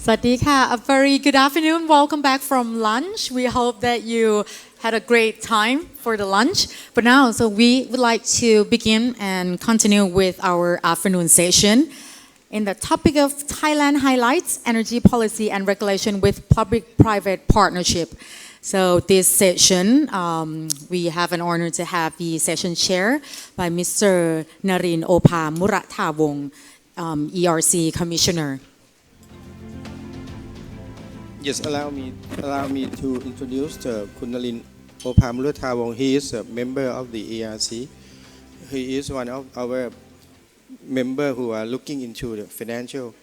วัสดีค่ะ A very good afternoon. Welcome back from lunch. We hope that you had a great time for the lunch. But now, so we would like to begin and continue with our afternoon session in the topic of Thailand highlights, energy policy and regulation with public-private partnership. So this session, we have an honor to have the session chair by Mr. Narin Opa Muratawong, ERC Commissioner. Yes, allow me to introduce Khun Narin Ophamuratawong. He is a member of the ERC. He is one of our members who are looking into the financial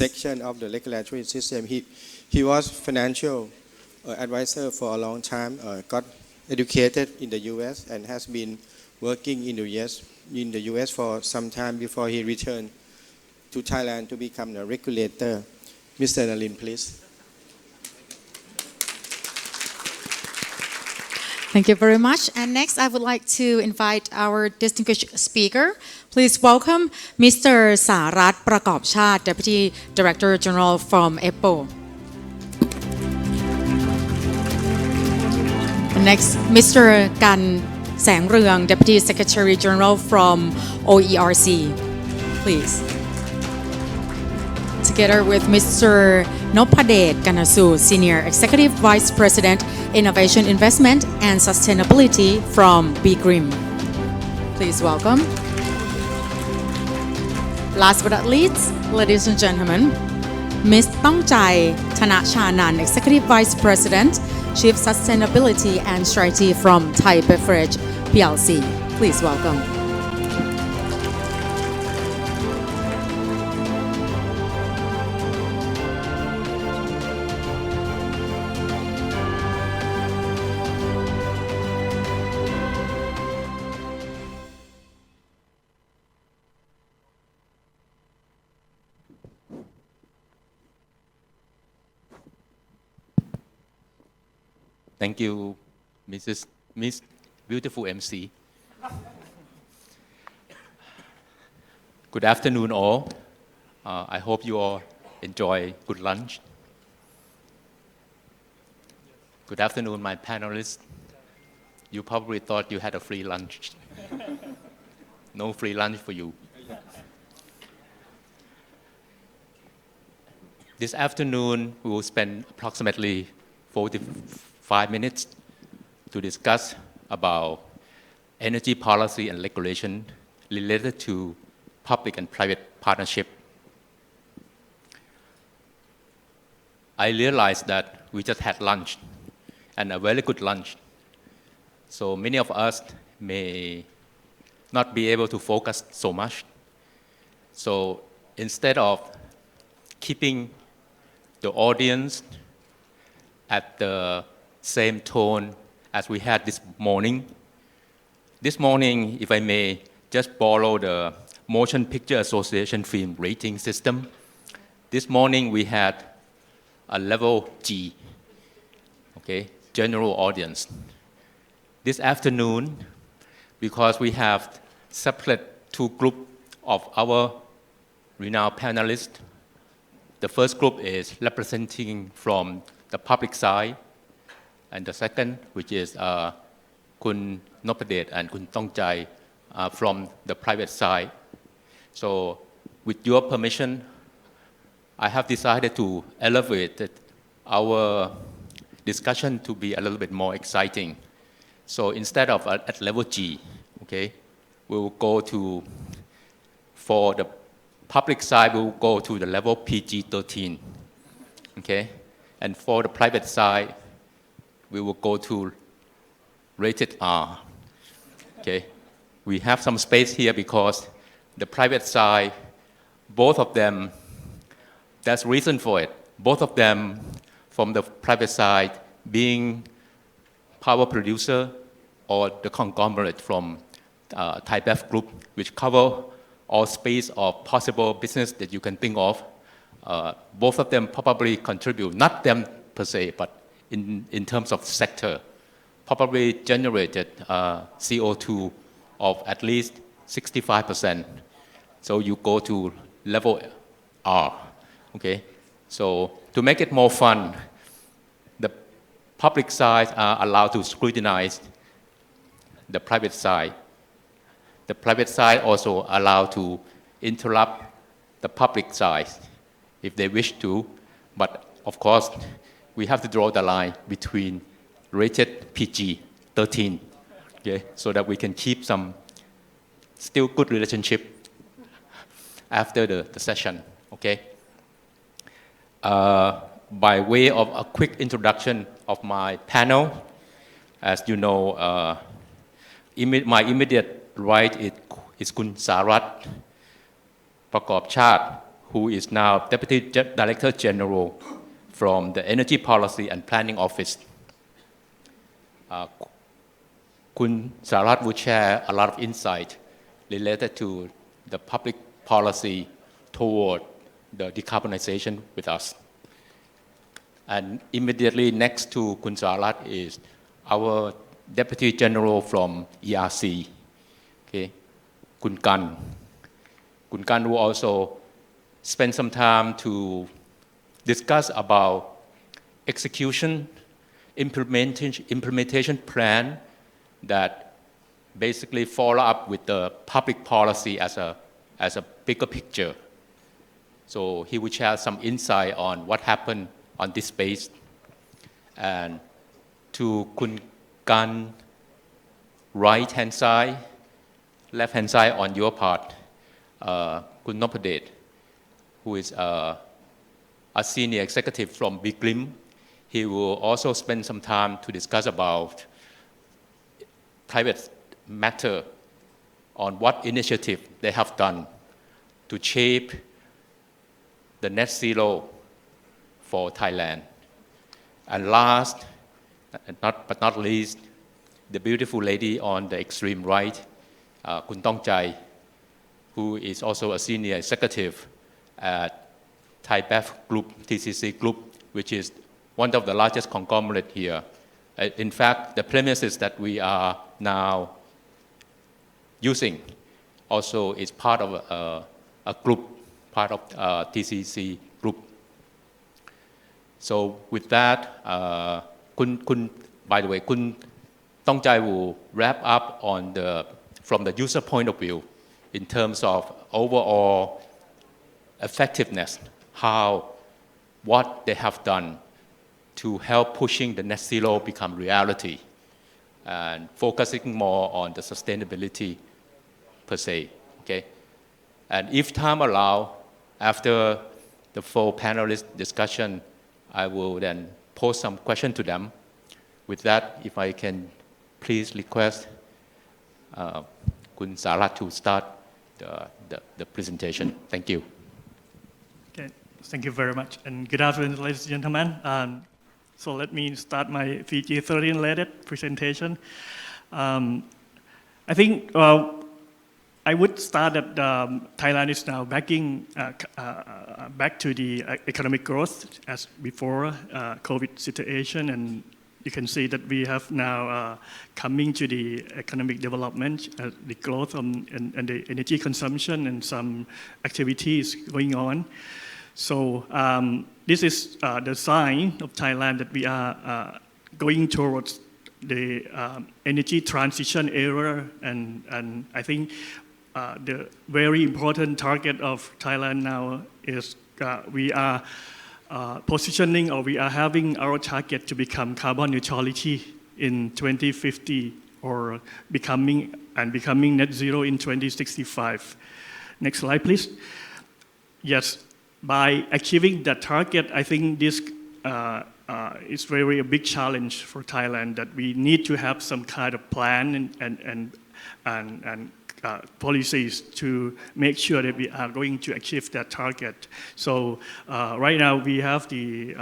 section of the regulatory system. He was financial advisor for a long time, got educated in the U.S. and has been working in the U.S. for some time before he returned to Thailand to become a regulator. Mr. Narin, please. Thank you very much. And next, I would like to invite our distinguished speaker. Please welcome Mr. Sarat Prakopchat, Deputy Director General from EPPO. Next, Mr. Kan Sangreung, Deputy Secretary General from OERC. Please. Together with Mr. Nopadet Kanasu, Senior Executive Vice President, Innovation Investment and Sustainability from BGRIMM. Please welcome. Last but not least, ladies and gentlemen, Ms. Tongchai Thanachanan, Executive Vice President, Chief Sustainability and Strategy from Thai Beverage Plc. Please welcome. Thank you, Miss Beautiful MC. Good afternoon, all. I hope you all enjoy good lunch. Good afternoon, my panelists. You probably thought you had a free lunch. No free lunch for you. This afternoon, we will spend approximately 45 minutes to discuss about energy policy and regulation related to public and private partnership. I realized that we just had lunch, and a very good lunch. So many of us may not be able to focus so much. So instead of keeping the audience at the same tone as we had this morning. This morning, if I may just borrow the Motion Picture Association film rating system, this morning we had a level G, okay, general audience. This afternoon, because we have separate two groups of our renowned panelists, the first group is representing from the public side, and the second, which is Khun Nopadet and Khun Tongchai from the private side. So with your permission, I have decided to elevate our discussion to be a little bit more exciting. So instead of at level G, okay, we will go to, for the public side, we will go to the level PG-13, okay? And for the private side, we will go to rated R. Okay, we have some space here because the private side, both of them, there's reason for it. Both of them, from the private side, being power producer or the conglomerate from Thai Bev Group, which cover all space of possible business that you can think of. Both of them probably contribute, not them per se, but in terms of sector, probably generated CO2 of at least 65%. So you go to level R. Okay, so to make it more fun, the public side are allowed to scrutinize the private side. The private side also allowed to interrupt the public side if they wish to, but of course, we have to draw the line between rated PG-13, okay, so that we can keep some still good relationship after the session, okay? By way of a quick introduction of my panel, as you know, my immediate right is Kun Sarat Prakop Chat, who is now Deputy Director General from the Energy Policy and Planning Office. Kun Sarat will share a lot of insight related to the public policy toward the decarbonization with us. And immediately next to Kun Sarat is our Deputy General from ERC, okay, Kun Kan. Kun Kan will also spend some time to discuss about execution, implementation plan that basically follow up with the public policy as a bigger picture. So he will share some insight on what happened on this space. And to Kun Kan, right-hand side, left-hand side on your part, Kun Nopadet, who is a senior executive from BGRIMM. He will also spend some time to discuss about private matter on what initiative they have done to shape the net zero for Thailand. And last, but not least, the beautiful lady on the extreme right, Kun Tong Chai, who is also a senior executive at Thai Beverage Group, TCC Group, which is one of the largest conglomerate here. In fact, the premises that we are now using also is part of a group, part of TCC Group. So with that, by the way, Kun Tong Chai will wrap up on from the user point of view in terms of overall effectiveness, what they have done to help pushing the net zero become reality and focusing more on the sustainability per se, okay? And if time allow, after the full panelist discussion, I will then pose some question to them. With that, if I can please request Kun Sarat to start the presentation. Thank you. Okay, thank you very much. And good afternoon, ladies and gentlemen. So let me start my PG-13 related presentation. I think I would start that Thailand is now backing back to the economic growth as before COVID situation, and you can see that we have now coming to the economic development, the growth and the energy consumption and some activities going on. So this is the sign of Thailand that we are going towards the energy transition era, and I think the very important target of Thailand now is we are positioning, or we are having our target to become carbon neutrality in 2050 or becoming net zero in 2065. Next slide, please. Yes, by achieving that target, I think this is very a big challenge for Thailand, that we need to have some kind of plan and policies to make sure that we are going to achieve that target. So right now we have the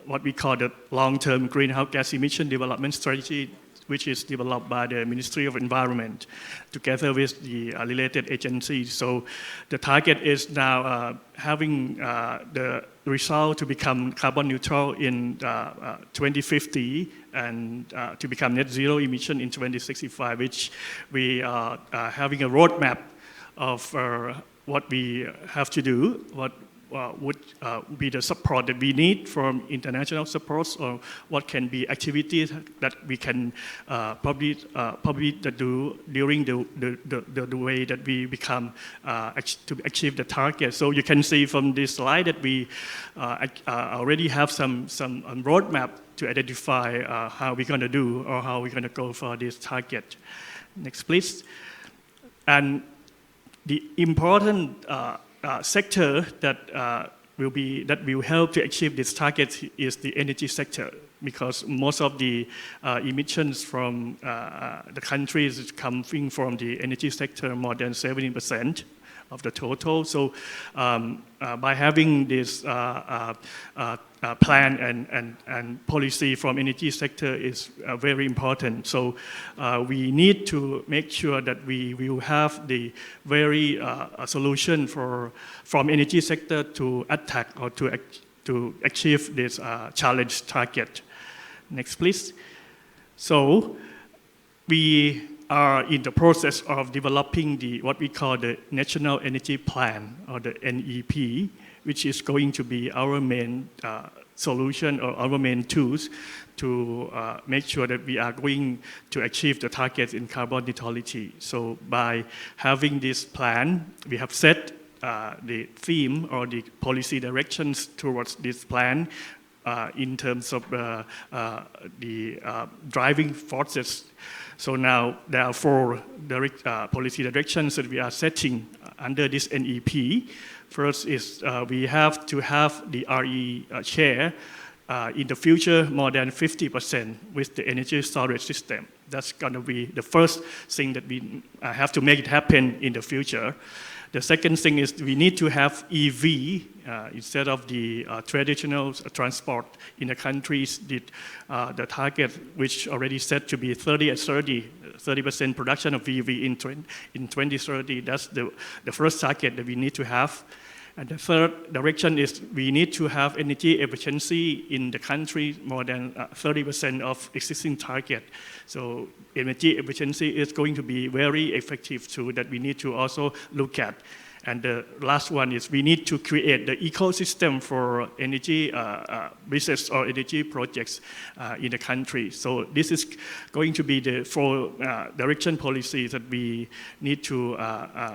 what we call the long-term greenhouse gas emission development strategy, which is developed by the Ministry of Environment together with the related agencies. So the target is now having the result to become carbon neutral in 2050 and to become net zero emission in 2065, which we are having a roadmap of what we have to do, would be the support that we need from international supports, or what can be activities that we can probably do during the way that we become to achieve the target. So you can see from this slide that we already have some roadmap to identify how we're going to do or how we're going to go for this target. Next, please. And the important sector that will help to achieve this target is the energy sector, because most of the emissions from the countries is coming from the energy sector, more than 70% of the total. So by having this plan and policy from energy sector is very important. So we need to make sure that we will have the very solution from energy sector to attack or to achieve this challenge target. Next, please. So we are in the process of developing what we call the National Energy Plan, or the NEP, which is going to be our main solution or our main tools to make sure that we are going to achieve the targets in carbon neutrality. So by having this plan, we have set the theme or the policy directions towards this plan in terms of the driving forces. So now there are 4 policy directions that we are setting under this NEP. First is we have to have the RE share in the future more than 50% with the energy storage system. That's going to be the first thing that we have to make it happen in the future. The second thing is we need to have EV instead of the traditional transport in the countries. The target, which already set to be 30% production of EV in 2030. That's the first target that we need to have. And the third direction is we need to have energy efficiency in the country more than 30% of existing target. So energy efficiency is going to be very effective tool that we need to also look at. And the last one is we need to create the ecosystem for energy business or energy projects in the country. So this is going to be the 4 direction policies that we need to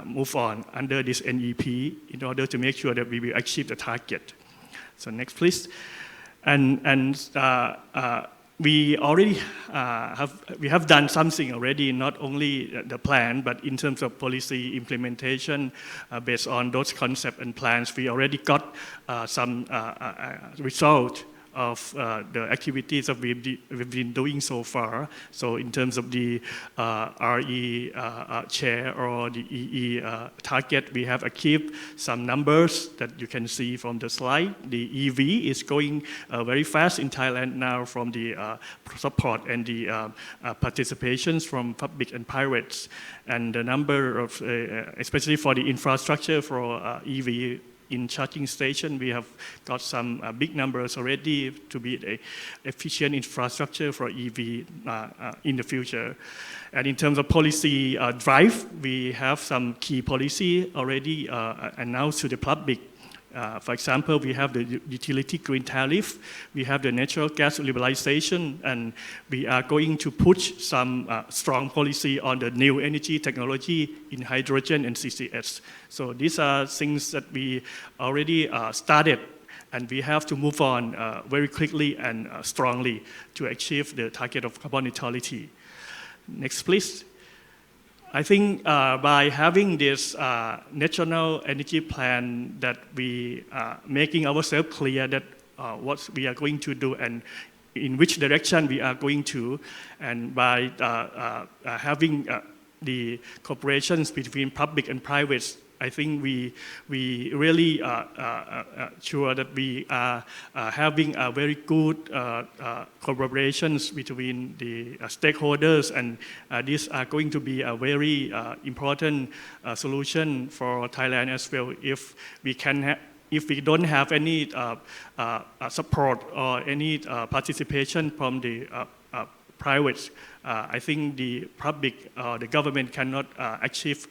move on under this NEP in order to make sure that we will achieve the target. So next, please. We already have done something already, not only the plan, but in terms of policy implementation based on those concepts and plans. We already got some result of the activities that we've been doing so far. So in terms of the RE share or the EE target, we have achieved some numbers that you can see from the slide. The EV is going very fast in Thailand now from the support and the participations from public and privates. And the number of, especially for the infrastructure for EV, in charging station, we have got some big numbers already to be the efficient infrastructure for EV in the future. And in terms of policy drive, we have some key policy already announced to the public. For example, we have the utility green tariff, we have the natural gas liberalization, and we are going to push some strong policy on the new energy technology in hydrogen and CCS. So these are things that we already started, and we have to move on very quickly and strongly to achieve the target of carbon neutrality. Next, please. I think by having this national energy plan that we are making ourselves clear that what we are going to do and in which direction we are going to, and by having the cooperations between public and private, I think we really sure that we are having a very good collaborations between the stakeholders, and these are going to be a very important solution for Thailand as well. If we don't have any support or any participation from the private. I think the public, the government cannot achieve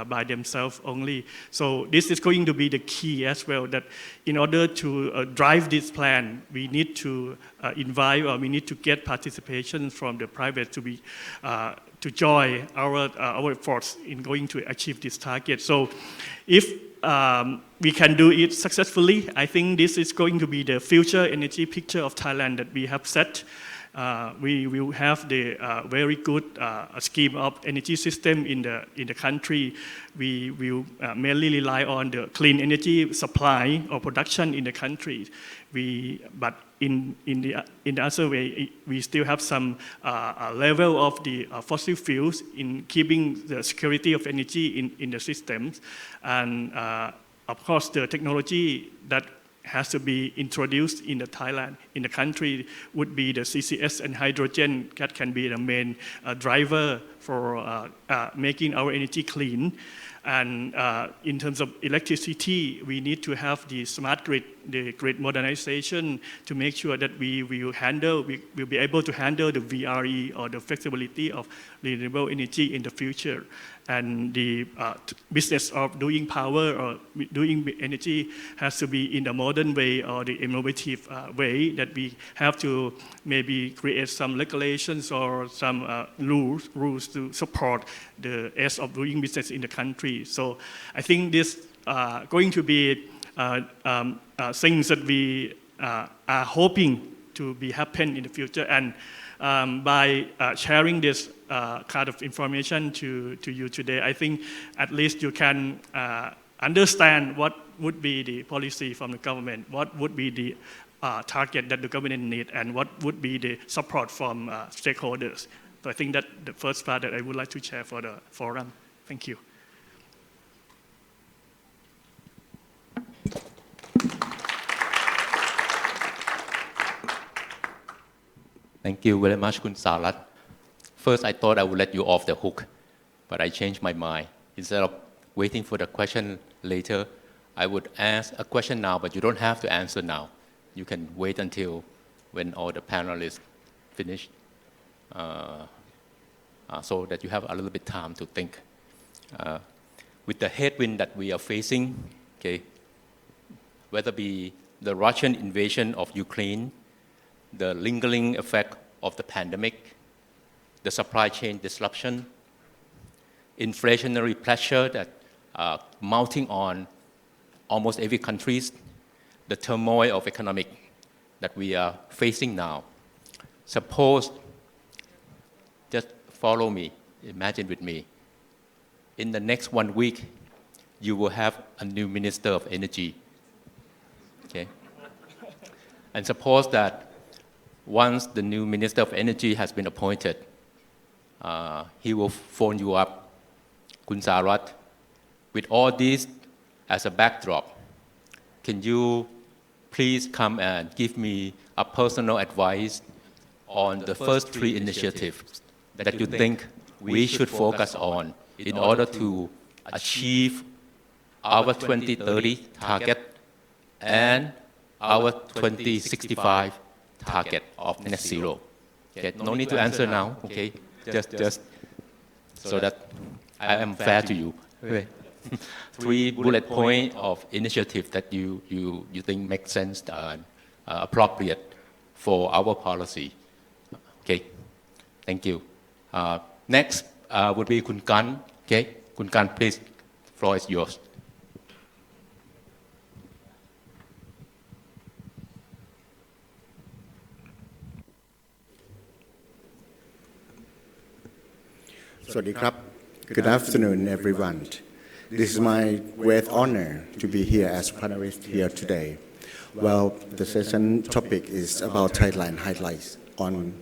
by themselves only. So this is going to be the key as well, that in order to drive this plan, we need to invite, or we need to get participation from the private to join our efforts in going to achieve this target. So if we can do it successfully, I think this is going to be the future energy picture of Thailand that we have set. We will have the very good scheme of energy system in the country. We will mainly rely on the clean energy supply or production in the country. But in the other way, we still have some level of the fossil fuels in keeping the security of energy in the systems, and of course the technology that has to be introduced in the Thailand, in the country, would be the CCS and hydrogen. That can be the main driver for making our energy clean. And in terms of electricity, we need to have the smart grid, the grid modernization, to make sure that we will be able to handle the VRE, or the flexibility of renewable energy in the future. And the business of doing power or doing energy has to be in the modern way, or the innovative way, that we have to maybe create some regulations or some rules to support the edge of doing business in the country. So I think this going to be things that we are hoping to be happen in the future. And by sharing this kind of information to you today, I think at least you can understand what would be the policy from the government, what would be the target that the government need, and what would be the support from stakeholders. So I think that the first part that I would like to share for the forum. Thank you. Thank you very much, Kun Sarat. First, I thought I would let you off the hook, but I changed my mind. Instead of waiting for the question later, I would ask a question now, but you don't have to answer now. You can wait until when all the panelists finish, so that you have a little bit time to think. With the headwind that we are facing, okay, whether it be the Russian invasion of Ukraine, the lingering effect of the pandemic, the supply chain disruption, inflationary pressure that mounting on almost every country, the turmoil of economic that we are facing now. Suppose, just follow me, imagine with me, in the next 1 week, you will have a new Minister of Energy, okay? And suppose that once the new Minister of Energy has been appointed, he will phone you up, Kun Sarat, with all this as a backdrop, can you please come and give me a personal advice on the first 3 initiatives that you think we should focus on in order to achieve our 2030 target and our 2065 target of net zero. Okay, no need to answer now, okay? Just so that I am fair to you. Okay. 3 bullet point of initiative that you think make sense and appropriate for our policy. Okay, thank you. Next would be Kun Kan. Okay, Kun Kan, please, floor is yours. Good afternoon, everyone. This is my great honor to be here as panelist here today. Well, the session topic is about Thailand highlights on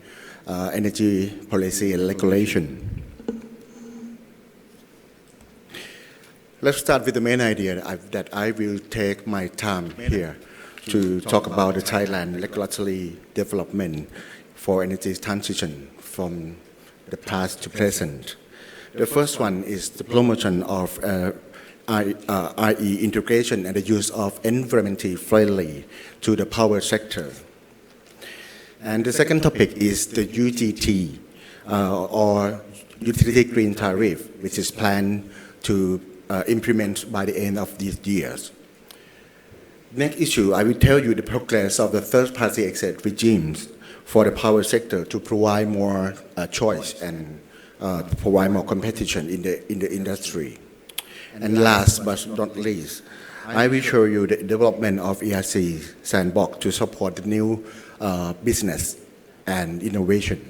energy policy and regulation. Let's start with the main idea that I will take my time here to talk about the Thailand regulatory development for energy transition from the past to present. The first one is the promotion of IE integration and the use of environmentally friendly to the power sector. And the second topic is the UGT, or Utility Green Tariff, which is planned to implement by the end of these years. Next issue, I will tell you the progress of the third-party exit regimes for the power sector to provide more choice and provide more competition in the industry. And last but not least, I will show you the development of ERC sandbox to support the new business and innovation.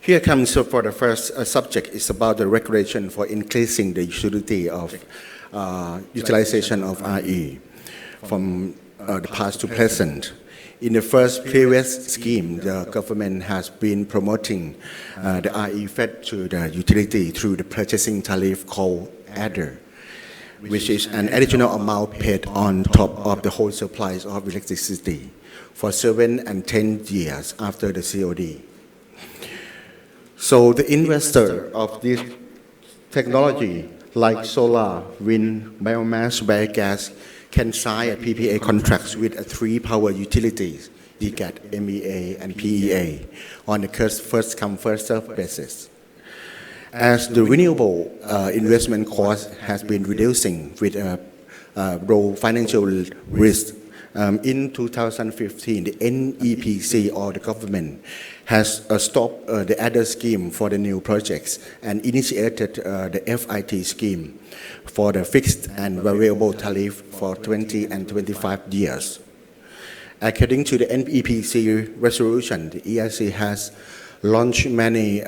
Here comes for the first subject. It's about the regulation for increasing the utility of utilization of RE from the past to present. In the first previous scheme, the government has been promoting the RE fed to the utility through the purchasing tariff called adder, which is an additional amount paid on top of the wholesale price of electricity for 7 and 10 years after the COD. So the investor of this technology, like solar, wind, biomass, biogas, can sign a PPA contracts with 3 power utilities, DGAT, MEA, and PEA, on the first come, first served basis. As the renewable investment cost has been reducing with low financial risk, in 2015, the NEPC, or the government, has stopped the adder scheme for the new projects and initiated the FIT scheme for the fixed and variable tariff for 20 and 25 years. According to the NEPC resolution, the ERC has launched many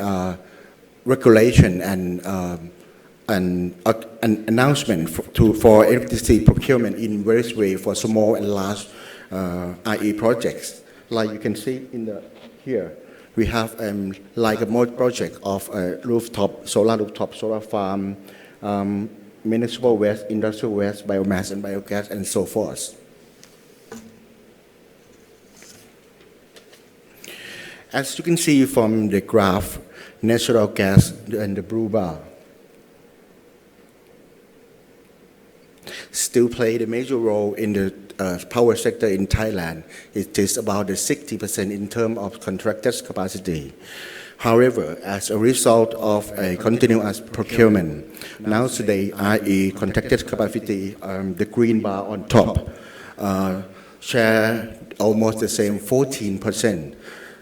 regulation and an announcement for electricity procurement in various ways for small and large IE projects. Like you can see here, we have like a more project of a solar rooftop solar farm, municipal waste, industrial waste, biomass and biogas, and so forth. As you can see from the graph, natural gas and the blue bar still play a major role in the power sector in Thailand. It is about 60% in terms of contracted capacity. However, as a result of a continuous procurement, now today, i.e. contracted capacity, the green bar on top, share almost the same 14%.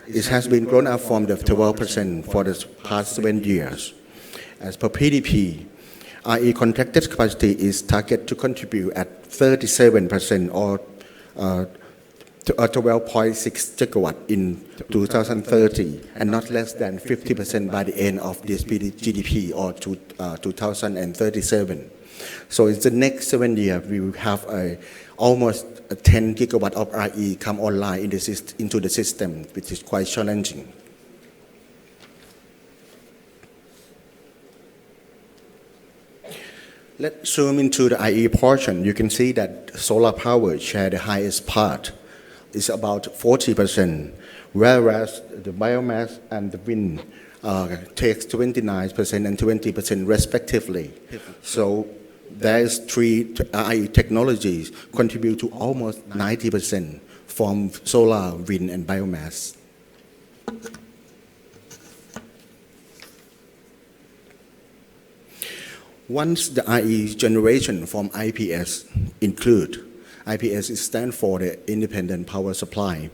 It has been grown up from the 12% for the past 7 years. As per PDP, i.e. contracted capacity is targeted to contribute at 37% or to 12.6 gigawatt in 2030 and not less than 50% by the end of this GDP or 2037. So in the next 7 years, we will have almost 10 gigawatt of RE come online into the system, which is quite challenging. Let's zoom into the IE portion. You can see that solar power share the highest part. It's about 40%, whereas the biomass and the wind takes 29% and 20% respectively. So there's 3 IE technologies contribute to almost 90% from solar, wind, and biomass. Once the IE generation from IPS include, IPS stands for the Independent Power Supply,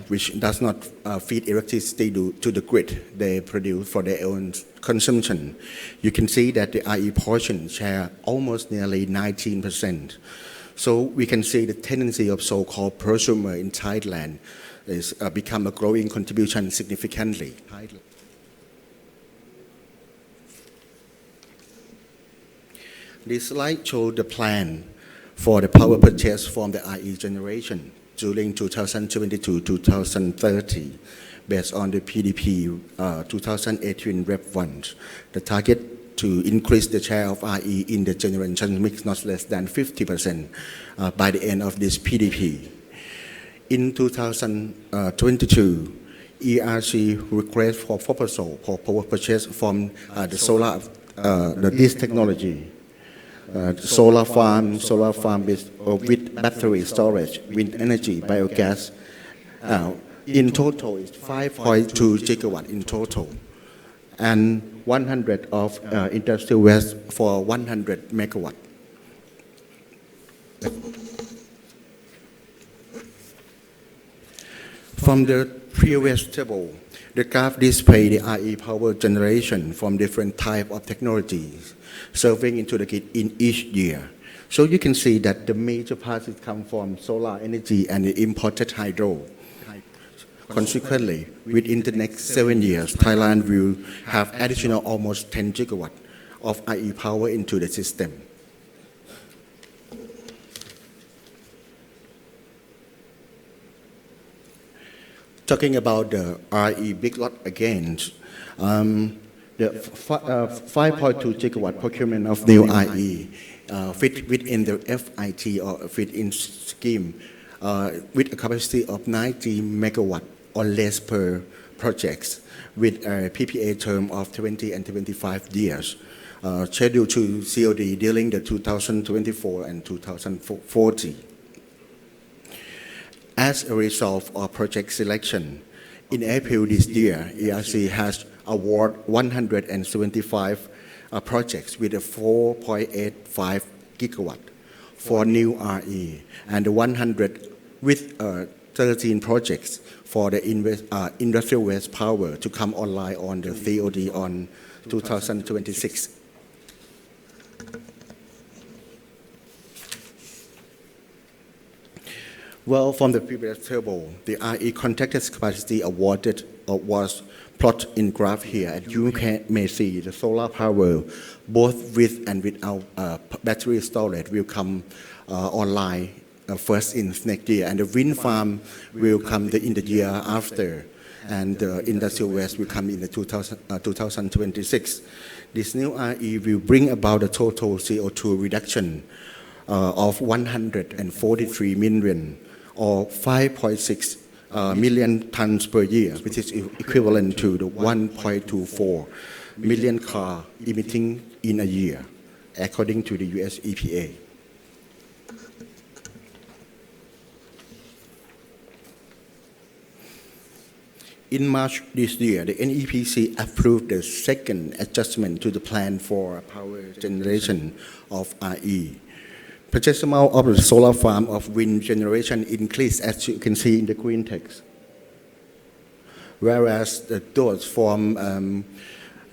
which does not feed electricity to the grid. They produce for their own consumption. You can see that the IE portion share almost nearly 19%. So we can see the tendency of so-called prosumer in Thailand is become a growing contribution significantly. This slide shows the plan for the power purchase from the IE generation during 2022-2030 based on the PDP 2018 Rep 1. The target to increase the share of RE in the generation mix not less than 50% by the end of this PDP. In 2022, ERC request for proposal for power purchase from the solar, this technology. solar farm with battery storage, wind energy, biogas. In total, it's 5.2 gigawatt in total, and 100 of industrial waste for 100 megawatt. From the previous table, the graph displays the RE power generation from different types of technologies serving into the grid in each year. So you can see that the major parts come from solar energy and the imported hydro. Consequently, within the next 7 years, Thailand will have additional almost 10 gigawatt of RE power into the system. Talking about the RE big lot again, the 5.2 gigawatt procurement of new RE fit within the FIT or fit-in scheme with a capacity of 90 megawatt or less per projects with a PPA term of 20 and 25 years, scheduled to COD during the 2024 and 2040. As a result of project selection, in April this year, ERC has awarded 175 projects with a 4.85 gigawatt for new RE and 100 with 13 projects for the industrial waste power to come online on the COD on 2026. Well, from the previous table, the RE contracted capacity awarded was plotted in graph here. And you may see the solar power, both with and without battery storage, will come online first in next year, and the wind farm will come in the year after, and the industrial waste will come in the 2026. This new RE will bring about a total CO2 reduction of 143 million or 5.6 million tons per year, which is equivalent to the 1.24 million car emitting in a year, according to the US EPA. In March this year, the NEPC approved the second adjustment to the plan for power generation of RE. Purchase amount of the solar farm of wind generation increased, as you can see in the green text, whereas those from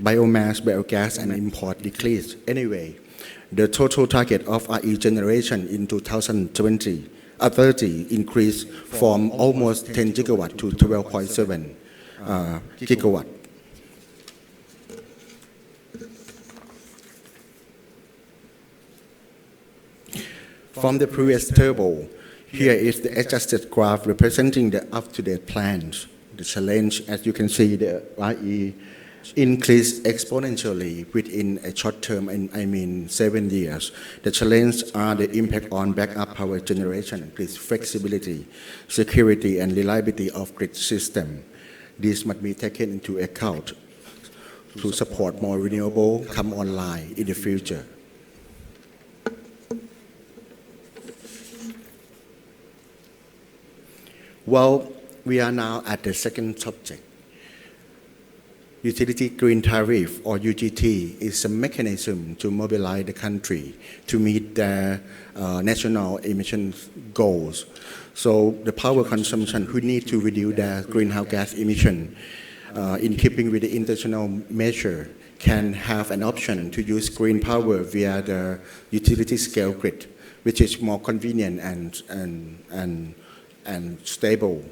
biomass, biogas, and import decreased. Anyway, the total target of RE generation in 2030 increased from almost 10 gigawatt to 12.7 gigawatt. From the previous table, here is the adjusted graph representing the up-to-date plans. The challenge, as you can see, the RE increased exponentially within a short term, I mean 7 years. The challenge are the impact on backup power generation, grid flexibility, security, and reliability of grid system. This must be taken into account to support more renewable come online in the future. Well, we are now at the second subject. Utility Green Tariff, or UGT, is a mechanism to mobilize the country to meet their national emissions goals. So the power consumption who need to reduce their greenhouse gas emission in keeping with the international measure can have an option to use green power via the utility scale grid, which is more convenient and stable.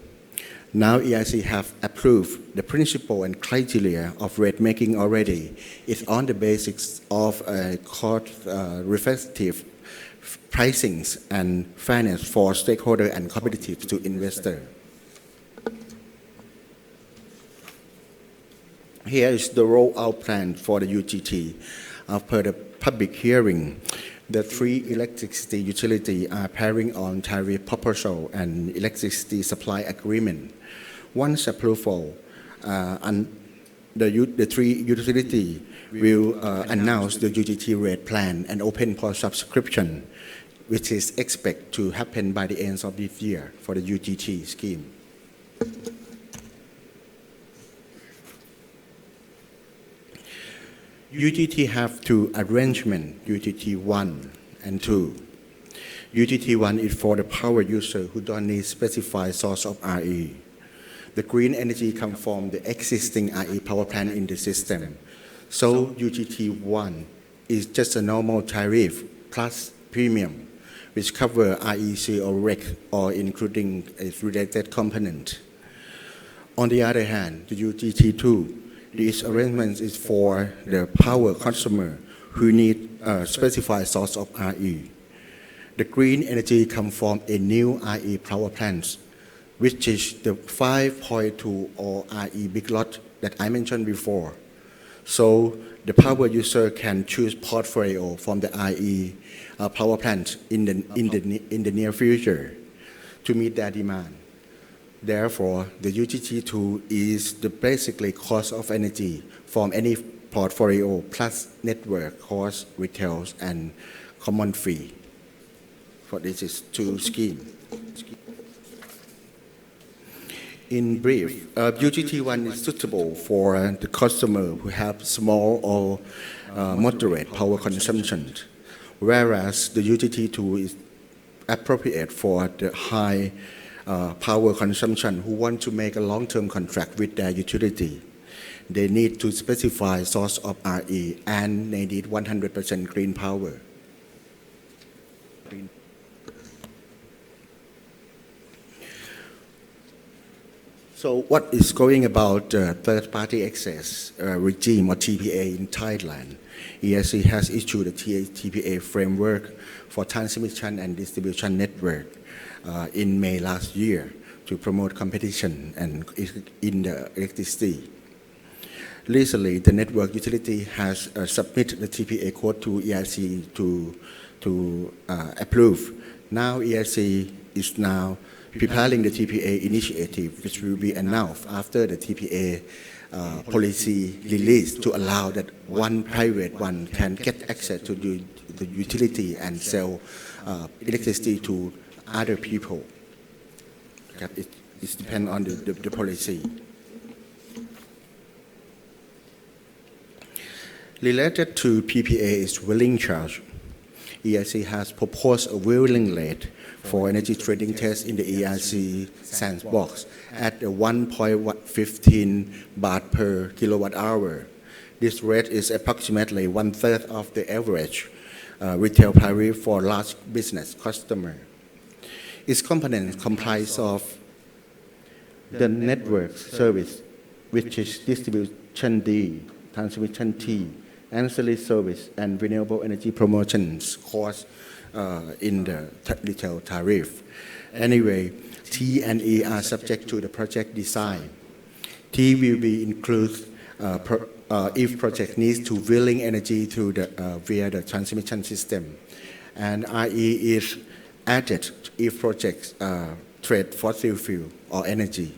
Now ERC have approved the principle and criteria of rate making already. It's on the basis of cost-reflective pricings and fairness for stakeholder and competitive to investor. Here is the rollout plan for the UGT. Per the public hearing, the 3 electricity utilities are pairing on tariff proposal and electricity supply agreement. Once approval, the three utility will announce the UGT rate plan and open for subscription, which is expected to happen by the end of this year for the UGT scheme. UGT have two arrangements, UGT 1 and 2. UGT 1 is for the power user who don't need specified source of RE. The green energy comes from the existing RE power plant in the system. So UGT 1 is just a normal tariff plus premium, which cover REC or REC or including a related component. On the other hand, the UGT 2, this arrangement is for the power consumer who need a specified source of RE. The green energy comes from a new RE power plant, which is the 5.2 or RE big lot that I mentioned before. So the power user can choose portfolio from the RE power plant in the near future to meet their demand. Therefore, the UGT2 is the basically cost of energy from any portfolio plus network cost, retails, and common fee. For this is two scheme. In brief, UGT1 is suitable for the customer who have small or moderate power consumption, whereas the UGT2 is appropriate for the high power consumption who want to make a long-term contract with their utility. They need to specify source of RE and they need 100% green power. So what is going about third-party access regime or TPA in Thailand? ERC has issued a TPA framework for transmission and distribution network in May last year to promote competition and in the electricity. Recently, the network utility has submitted the TPA code to ERC to approve. Now ERC is now preparing the TPA initiative, which will be announced after the TPA policy release to allow that one private one can get access to the utility and sell electricity to other people. It depends on the policy. Related to PPA is wheeling charge. ERC has proposed a wheeling rate for energy trading test in the ERC sandbox at 1.15 baht per kilowatt hour. This rate is approximately 1/3 of the average retail tariff for large business customer. Its components comprise of the network service, which is distribution D, transmission T, ancillary service, and renewable energy promotions cost in the retail tariff. Anyway, T and E are subject to the project design. T will be included if project needs to wheeling energy to via the transmission system, and RE is added if projects trade fossil fuel or energy.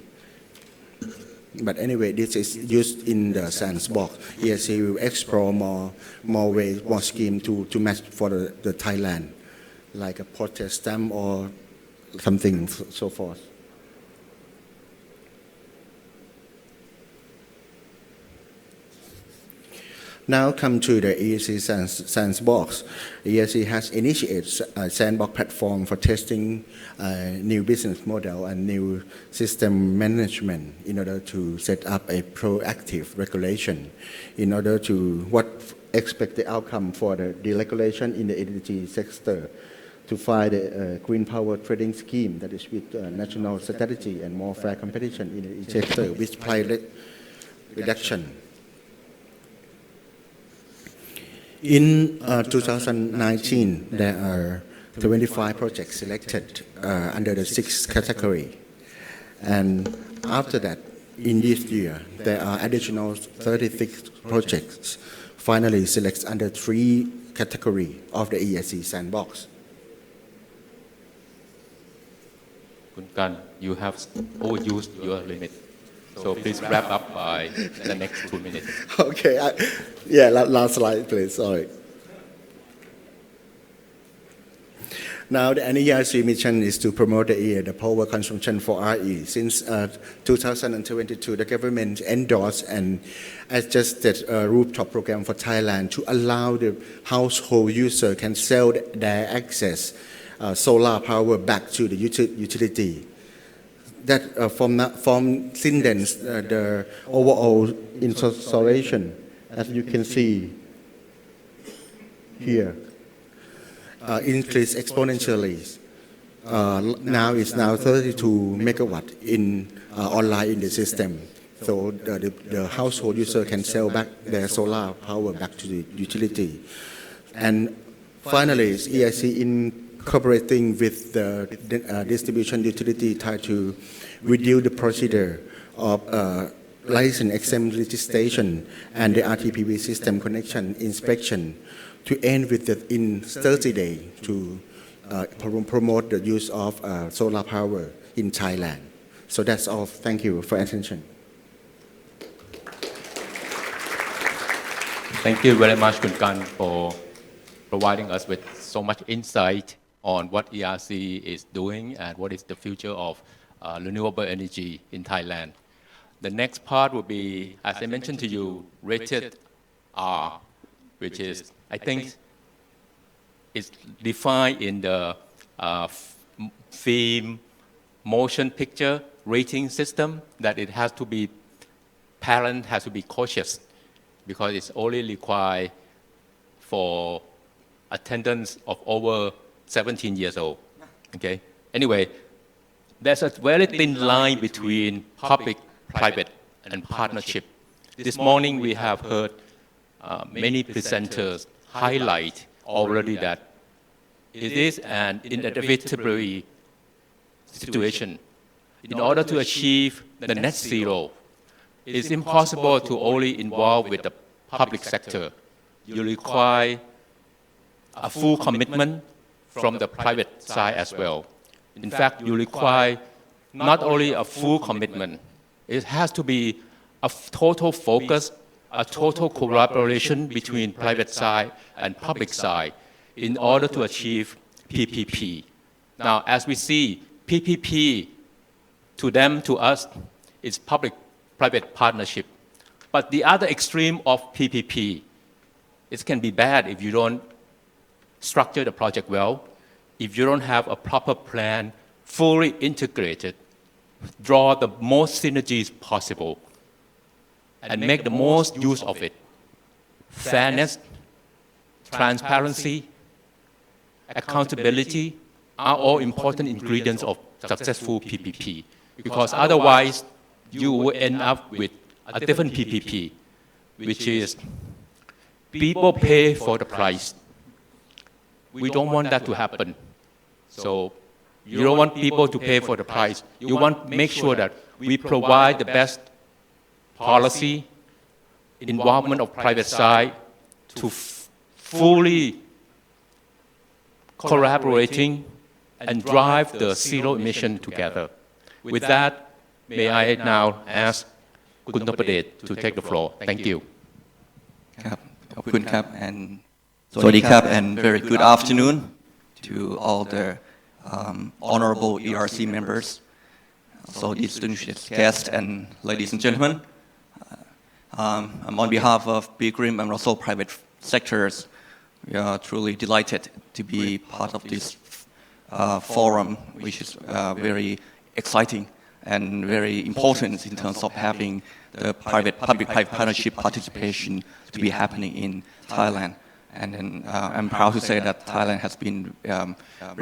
But anyway, this is used in the sandbox. ERC will explore more ways, more scheme to match for the Thailand, like a protest stamp or something so forth. Now come to the ERC sandbox. ERC has initiated a sandbox platform for testing new business model and new system management in order to set up a proactive regulation in order to expect the outcome for the deregulation in the energy sector to find a green power trading scheme that is with national strategy and more fair competition in the sector with price reduction. In 2019, there are 25 projects selected under the 6th category. And after that, in this year, there are additional 36 projects finally selected under 3 categories of the ERC sandbox. Kun Kan, you have overused your limit. So please wrap up by the next 2 minutes. Okay, yeah, last slide, please. Sorry. Now, the ERC mission is to promote the power consumption for RE. Since 2022, the government endorsed and adjusted a rooftop program for Thailand to allow the household user can sell their excess solar power back to the utility. That from since then, the overall installation, as you can see here, increased exponentially. Now it's 32 megawatt online in the system. So the household user can sell back their solar power back to the utility. And finally, ERC incorporating with the distribution utility try to reduce the procedure of license exempt registration and the RTPV system connection inspection to end with in 30 days to promote the use of solar power in Thailand. So that's all. Thank you for attention. Thank you very much, Khun Kan, for providing us with so much insight on what ERC is doing and what is the future of renewable energy in Thailand. The next part will be, as I mentioned to you, rated R, which is, I think, is defined in the film motion picture rating system that it has to be, parent has to be cautious because it's only required for attendance of over 17 years old. Okay. Anyway, there's a very thin line between public, private, and partnership. This morning we have heard many presenters highlight already that it is an inevitable situation. In order to achieve the net zero, it's impossible to only involve with the public sector. You require a full commitment from the private side as well. In fact, you require not only a full commitment, it has to be a total focus, a total collaboration between private side and public side in order to achieve PPP. Now, as we see, PPP to them, to us, is public-private partnership. But the other extreme of PPP, it can be bad if you don't structure the project well, if you don't have a proper plan, fully integrated, draw the most synergies possible, and make the most use of it. Fairness, transparency, accountability are all important ingredients of successful PPP, because otherwise you will end up with a different PPP, which is people pay for the price. We don't want that to happen. So you don't want people to pay for the price. You want to make sure that we provide the best policy, involvement of private side to fully collaborating and drive the zero emission together. With that, may I now ask Khun Nopadet to take the floor. Thank you. ครับขอบคุณครับ and สวัสดีครับ and very good afternoon to all the honorable ERC members, so distinguished guests and ladies and gentlemen. On behalf of BGRIMM and also private sectors, we are truly delighted to be part of this forum, which is very exciting and very important in terms of having the public-private partnership participation to be happening in Thailand. And then, I'm proud to say that Thailand has been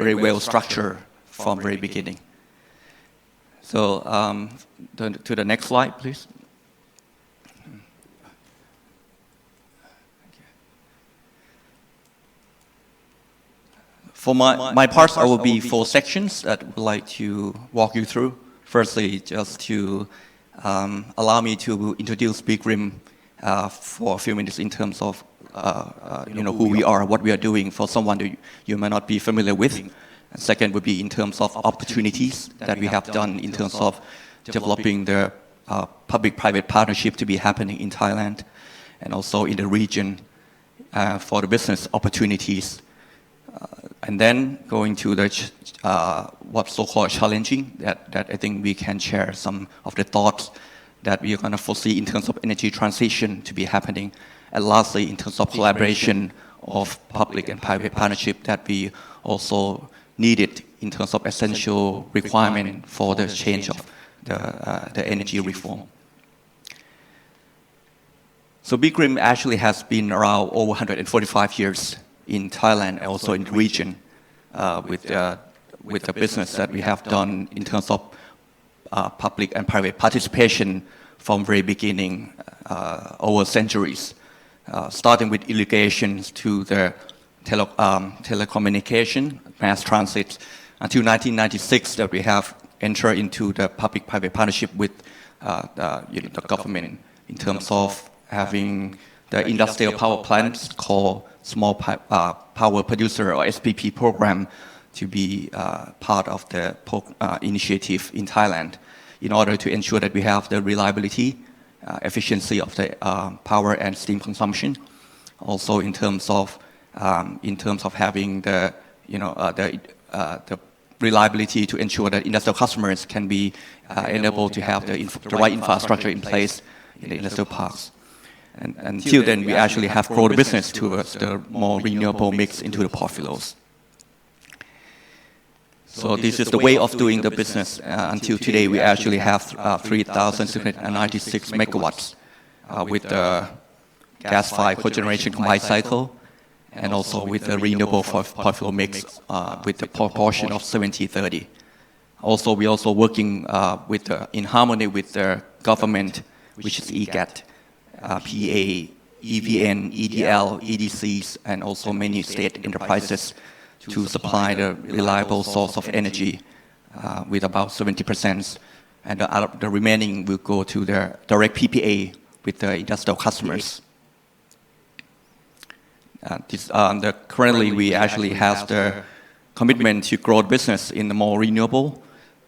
very well structured from very beginning. So to the next slide, please. For my parts, I will be 4 sections that I would like to walk you through. Firstly, just to allow me to introduce BGRIMM for a few minutes in terms of who we are, what we are doing for someone that you may not be familiar with. And second would be in terms of opportunities that we have done in terms of developing the public-private partnership to be happening in Thailand and also in the region for the business opportunities. And then going to the what's so-called challenging, that I think we can share some of the thoughts that we are going to foresee in terms of energy transition to be happening. And lastly, in terms of collaboration of public and private partnership that we also needed in terms of essential requirement for the change of the energy reform. So BGRIMM actually has been around over 145 years in Thailand and also in the region with the business that we have done in terms of public and private participation from very beginning over centuries, starting with irrigations to the telecommunication, mass transit, until 1996 that we have entered into the public-private partnership with the government in terms of having the industrial power plants called Small Power Producer or SPP program to be part of the initiative in Thailand in order to ensure that we have the reliability, efficiency of the power and steam consumption. Also in terms of having the reliability to ensure that industrial customers can be enabled to have the right infrastructure in place in the industrial parks. And until then, we actually have grown the business towards the more renewable mix into the portfolios. So this is the way of doing the business. Until today, we actually have 3,696 megawatts with the gas-fired cogeneration combined cycle, and also with the renewable portfolio mix with the proportion of 70-30. Also, we're also working in harmony with the government, which is EGAT, PA, EVN, EDL, EDCs, and also many state enterprises to supply the reliable source of energy with about 70%. And the remaining will go to the direct PPA with the industrial customers. Currently, we actually have the commitment to grow the business in the more renewable.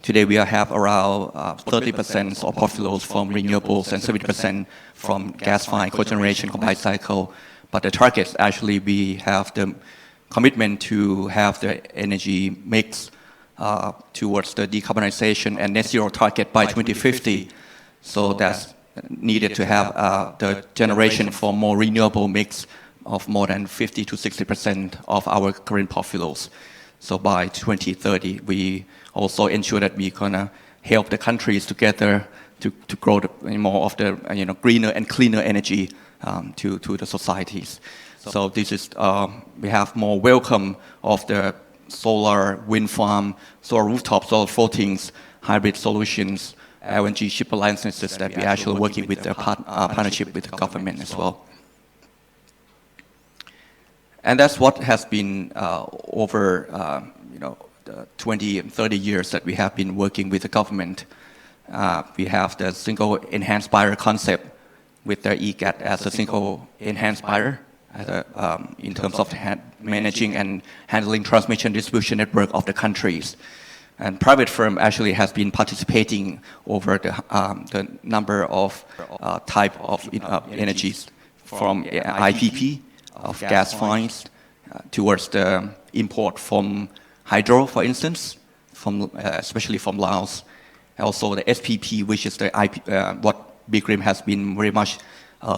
Today, we have around 30% of portfolios from renewables and 70% from gas-fired cogeneration combined cycle. But the targets, actually, we have the commitment to have the energy mix towards the decarbonization and net zero target by 2050. So that's needed to have the generation for more renewable mix of more than 50 to 60% of our current portfolios. So by 2030, we also ensure that we're gonna help the countries together to grow more of the greener and cleaner energy to the societies. So this is we have more welcome of the solar, wind farm, solar rooftop, solar floatings, hybrid solutions, LNG ship licenses that we're actually working with the partnership with the government as well. And that's what has been over the 20 and 30 years that we have been working with the government. We have the single enhanced buyer concept with the EGAT as a single enhanced buyer in terms of managing and handling transmission distribution network of the countries. And private firm actually has been participating over the number of type of energies from IPP, of gas finds towards the import from hydro, for instance, especially from Laos. Also the SPP, which is what BGRIMM has been very much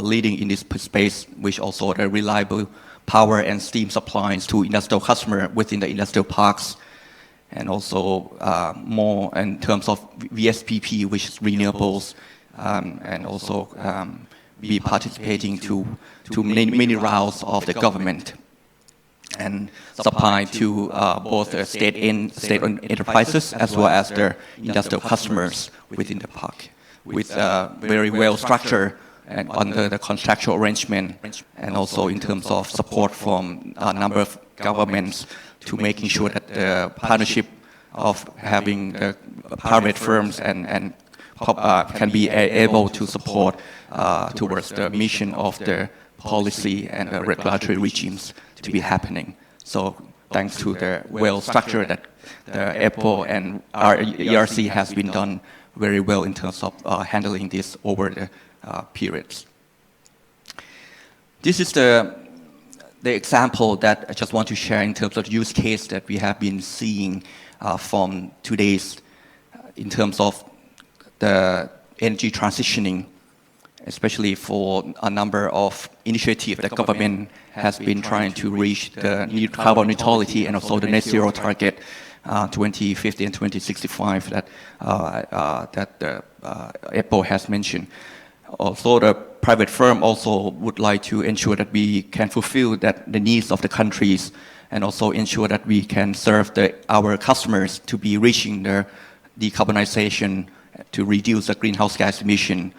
leading in this space, which also the reliable power and steam supplies to industrial customer within the industrial parks. And also more in terms of VSPP, which is renewables, and also be participating to many rounds of the government and supply to both the state-owned enterprises as well as the industrial customers within the park, with very well structured and under the contractual arrangement, and also in terms of support from a number of governments to making sure that the partnership of having the private firms and can be able to support towards the mission of the policy and the regulatory regimes to be happening. So thanks to the well structure that the EPPO and our ERC has been done very well in terms of handling this over the periods. This is the example that I just want to share in terms of the use case that we have been seeing from today's in terms of the energy transitioning, especially for a number of initiatives that government has been trying to reach the carbon neutrality and also the net zero target 2050 and 2065 that the EPPO has mentioned. Also, the private firm also would like to ensure that we can fulfill the needs of the countries and also ensure that we can serve our customers to be reaching their decarbonization to reduce the greenhouse gas emission.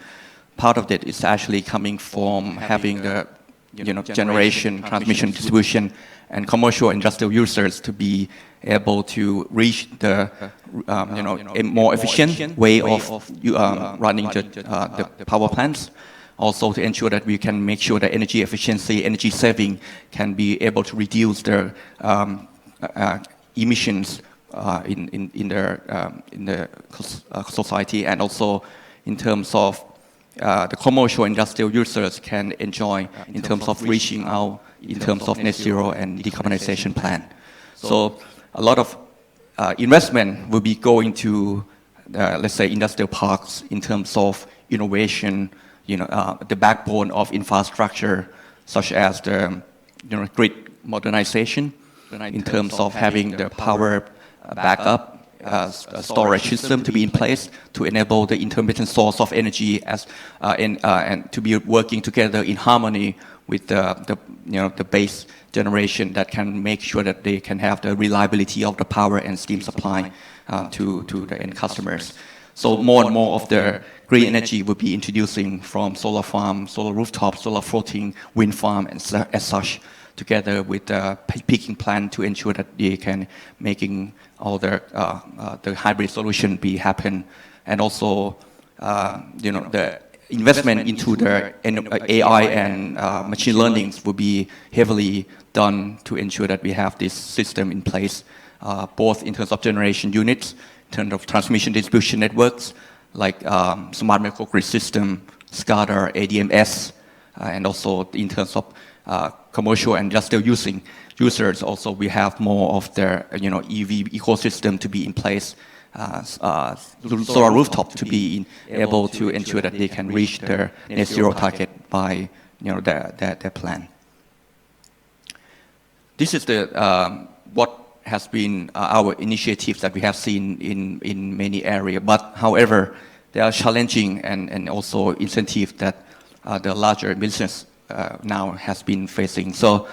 Part of that is actually coming from having the generation, transmission, distribution, and commercial industrial users to be able to reach the a more efficient way of running the power plants. Also to ensure that we can make sure that energy efficiency, energy saving can be able to reduce their emissions in the society, and also in terms of the commercial industrial users can enjoy in terms of reaching out in terms of net zero and decarbonization plan. So a lot of investment will be going to let's say industrial parks in terms of innovation, the backbone of infrastructure such as the grid modernization in terms of having the power backup storage system to be in place to enable the intermittent source of energy and to be working together in harmony with the base generation that can make sure that they can have the reliability of the power and steam supply to the end customers. So more and more of the green energy will be introducing from solar farm, solar rooftop, solar floating, wind farm, and as such, together with the peaking plant to ensure that they can making all the hybrid solution be happen, and also the investment into the AI and machine learning will be heavily done to ensure that we have this system in place, both in terms of generation units, in terms of transmission distribution networks like smart microgrid system, SCADA, ADMS, and also in terms of commercial and industrial users. Also, we have more of their EV ecosystem to be in place, solar rooftop to be able to ensure that they can reach their net zero target by their plan. This is what has been our initiatives that we have seen in many areas. But however, there are challenging and also incentives that the larger business now has been facing. So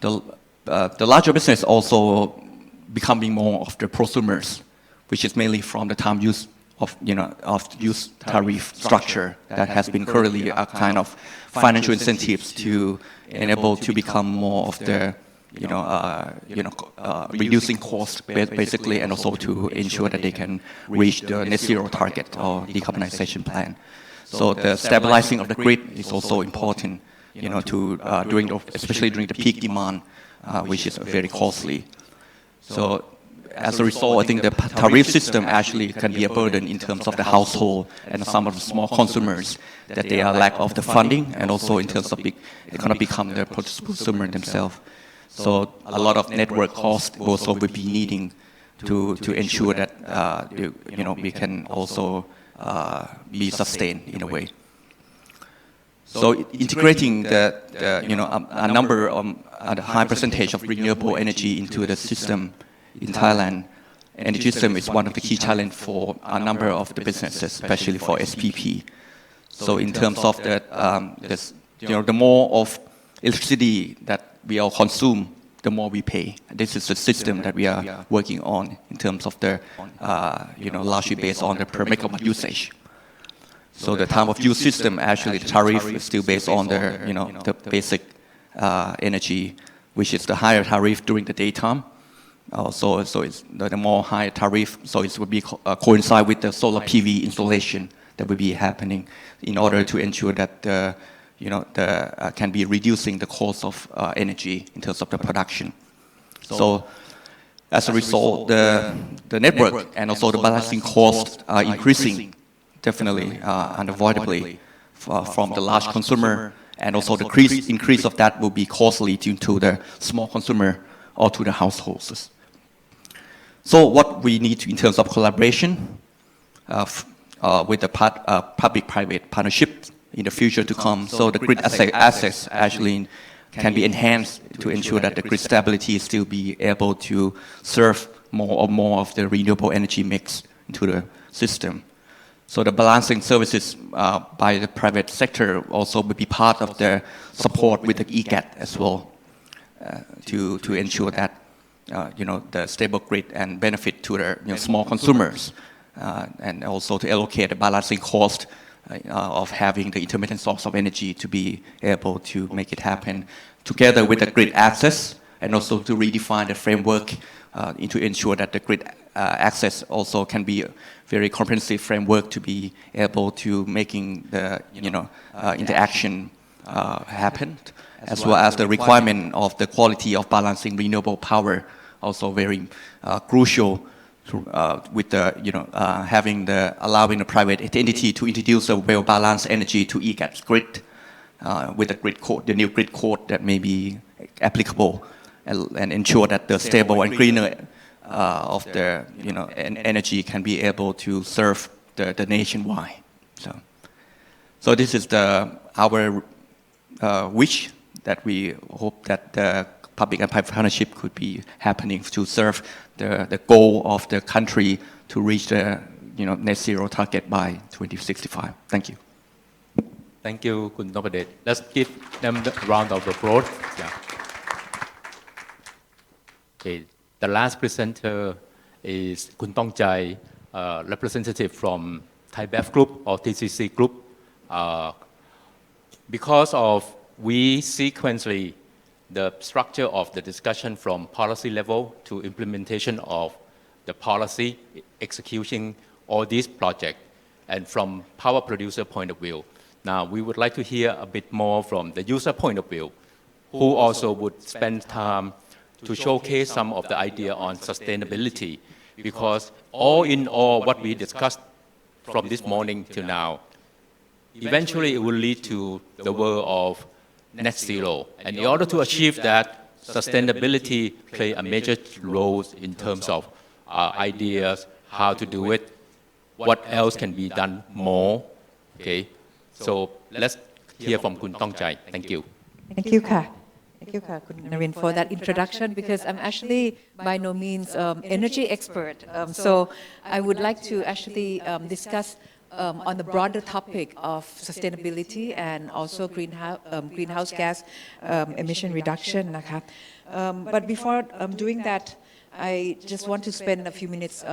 the larger business also becoming more of the prosumers, which is mainly from the time use of use tariff structure that has been currently a kind of financial incentives to enable to become more of the reducing costs basically, and also to ensure that they can reach the net zero target or decarbonization plan. So the stabilizing of the grid is also important, especially during the peak demand, which is very costly. So as a result, I think the tariff system actually can be a burden in terms of the household and some of the small consumers, that they are lack of the funding, and also in terms of they're going to become the consumer themselves. So a lot of network costs also will be needing to ensure that we can also be sustained in a way. So integrating a number of a high percentage of renewable energy into the system in Thailand, energy system is one of the key challenges for a number of the businesses, especially for SPP. So in terms of that, the more of electricity that we all consume, the more we pay. This is the system that we are working on in terms of the, largely based on the per megawatt usage. So the time of use system, actually the tariff is still based on the basic energy, which is the higher tariff during the daytime. So it's the more higher tariff, so it would be coincide with the solar PV installation that will be happening in order to ensure that can be reducing the cost of energy in terms of the production. So as a result, the network and also the balancing costs are increasing, definitely, unavoidably, from the large consumer, and also the increase of that will be costly to the small consumer or to the households. So what we need in terms of collaboration with the public-private partnership in the future to come, so the grid assets actually can be enhanced to ensure that the grid stability still be able to serve more of the renewable energy mix into the system. So the balancing services by the private sector also will be part of the support with the EGAT as well, to ensure that the stable grid and benefit to the small consumers, and also to allocate the balancing cost of having the intermittent source of energy to be able to make it happen, together with the grid access, and also to redefine the framework to ensure that the grid access also can be a very comprehensive framework to be able to making the interaction happen, as well as the requirement of the quality of balancing renewable power, also very crucial with the allowing the private entity to introduce a well-balanced energy to EGAT's grid, with the grid code, the new grid code that may be applicable, and ensure that the stable and greener of the energy can be able to serve the nationwide. So this is our wish, that we hope that the public and private partnership could be happening to serve the goal of the country to reach the net zero target by 2065. Thank you. Thank you, Kun Nopadet. Let's give them a round of applause. Yeah. Okay. The last presenter is Kun Tong Chai, representative from Thai Bev Group or TCC Group. Because of we sequentially the structure of the discussion from policy level to implementation of the policy, executing all these projects, and from power producer point of view. Now, we would like to hear a bit more from the user point of view, who also would spend time to showcase some of the idea on sustainability, because all in all, what we discussed from this morning till now, eventually it will lead to the world of net zero. And in order to achieve that, sustainability play a major role in terms of ideas, how to do it, what else can be done more, okay? So let's hear from Kun Tong Chai. Thank you. Thank you, Ka. Thank you, Ka, Kun Navin, for that introduction, because I'm actually by no means energy expert. So I would like to actually discuss on the broader topic of sustainability and also greenhouse gas emission reduction. But before doing that, I just want to spend a few minutes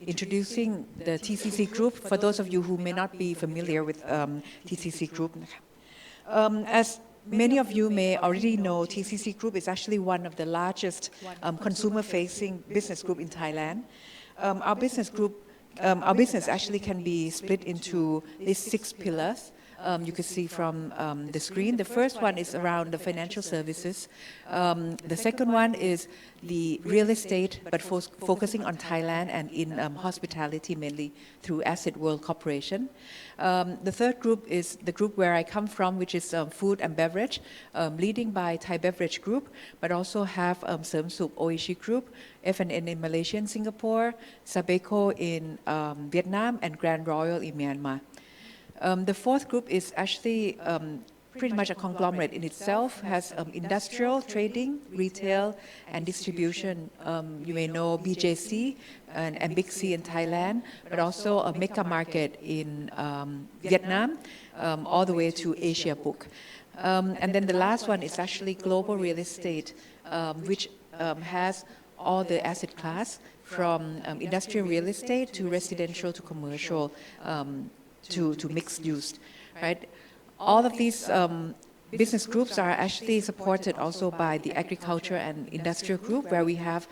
introducing the TCC Group, for those of you who may not be familiar with TCC Group. As many of you may already know, TCC Group is actually one of the largest consumer-facing business group in Thailand. Our business actually can be split into these 6 pillars. You can see from the screen. The first one is around the financial services. The second one is the real estate, but focusing on Thailand and in hospitality, mainly through Asset World Corporation. The third group is the group where I come from, which is food and beverage, leading by Thai Beverage Group, but also have Seumsup OERC Group, F&N in Malaysia and Singapore, Sabeco in Vietnam, and Grand Royal in Myanmar. The fourth group is actually pretty much a conglomerate in itself, has industrial, trading, retail, and distribution. You may know BJC and Big C in Thailand, but also a mega market in Vietnam, all the way to Asia Book. And then the last one is actually global real estate, which has all the asset class from industrial real estate to residential to commercial, to mixed use, right? All of these business groups are actually supported also by the agriculture and industrial group, where we have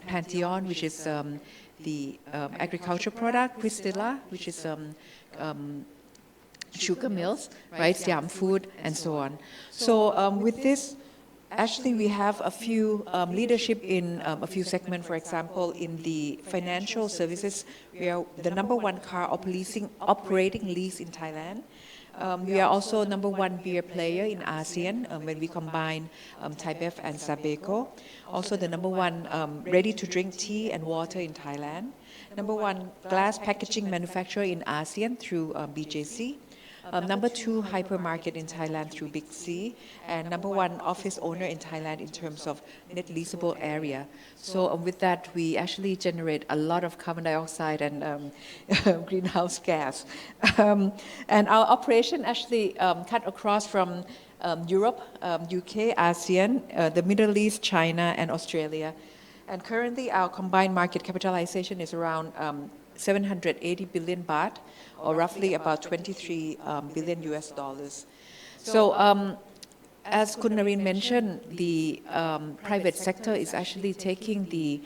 Pantheon, which is the agriculture product, Cristilla, which is sugar mills, right? Siam Food, and so on. So with this Actually, we have a few leadership in a few segments. For example, in the financial services, we are the #1 car operating lease in Thailand. We are also #1 beer player in ASEAN when we combine Thai Bev and Sabeco. Also the #1 ready-to-drink tea and water in Thailand. #1 glass packaging manufacturer in ASEAN through BJC. #2 hypermarket in Thailand through Big C, and #1 office owner in Thailand in terms of net leasable area. So with that, we actually generate a lot of carbon dioxide and greenhouse gas. And our operation actually cut across from Europe, UK, ASEAN, the Middle East, China, and Australia. And currently, our combined market capitalization is around 780 billion baht, or roughly about 23 billion US dollars. So as Khun Narin mentioned, the private sector is actually taking the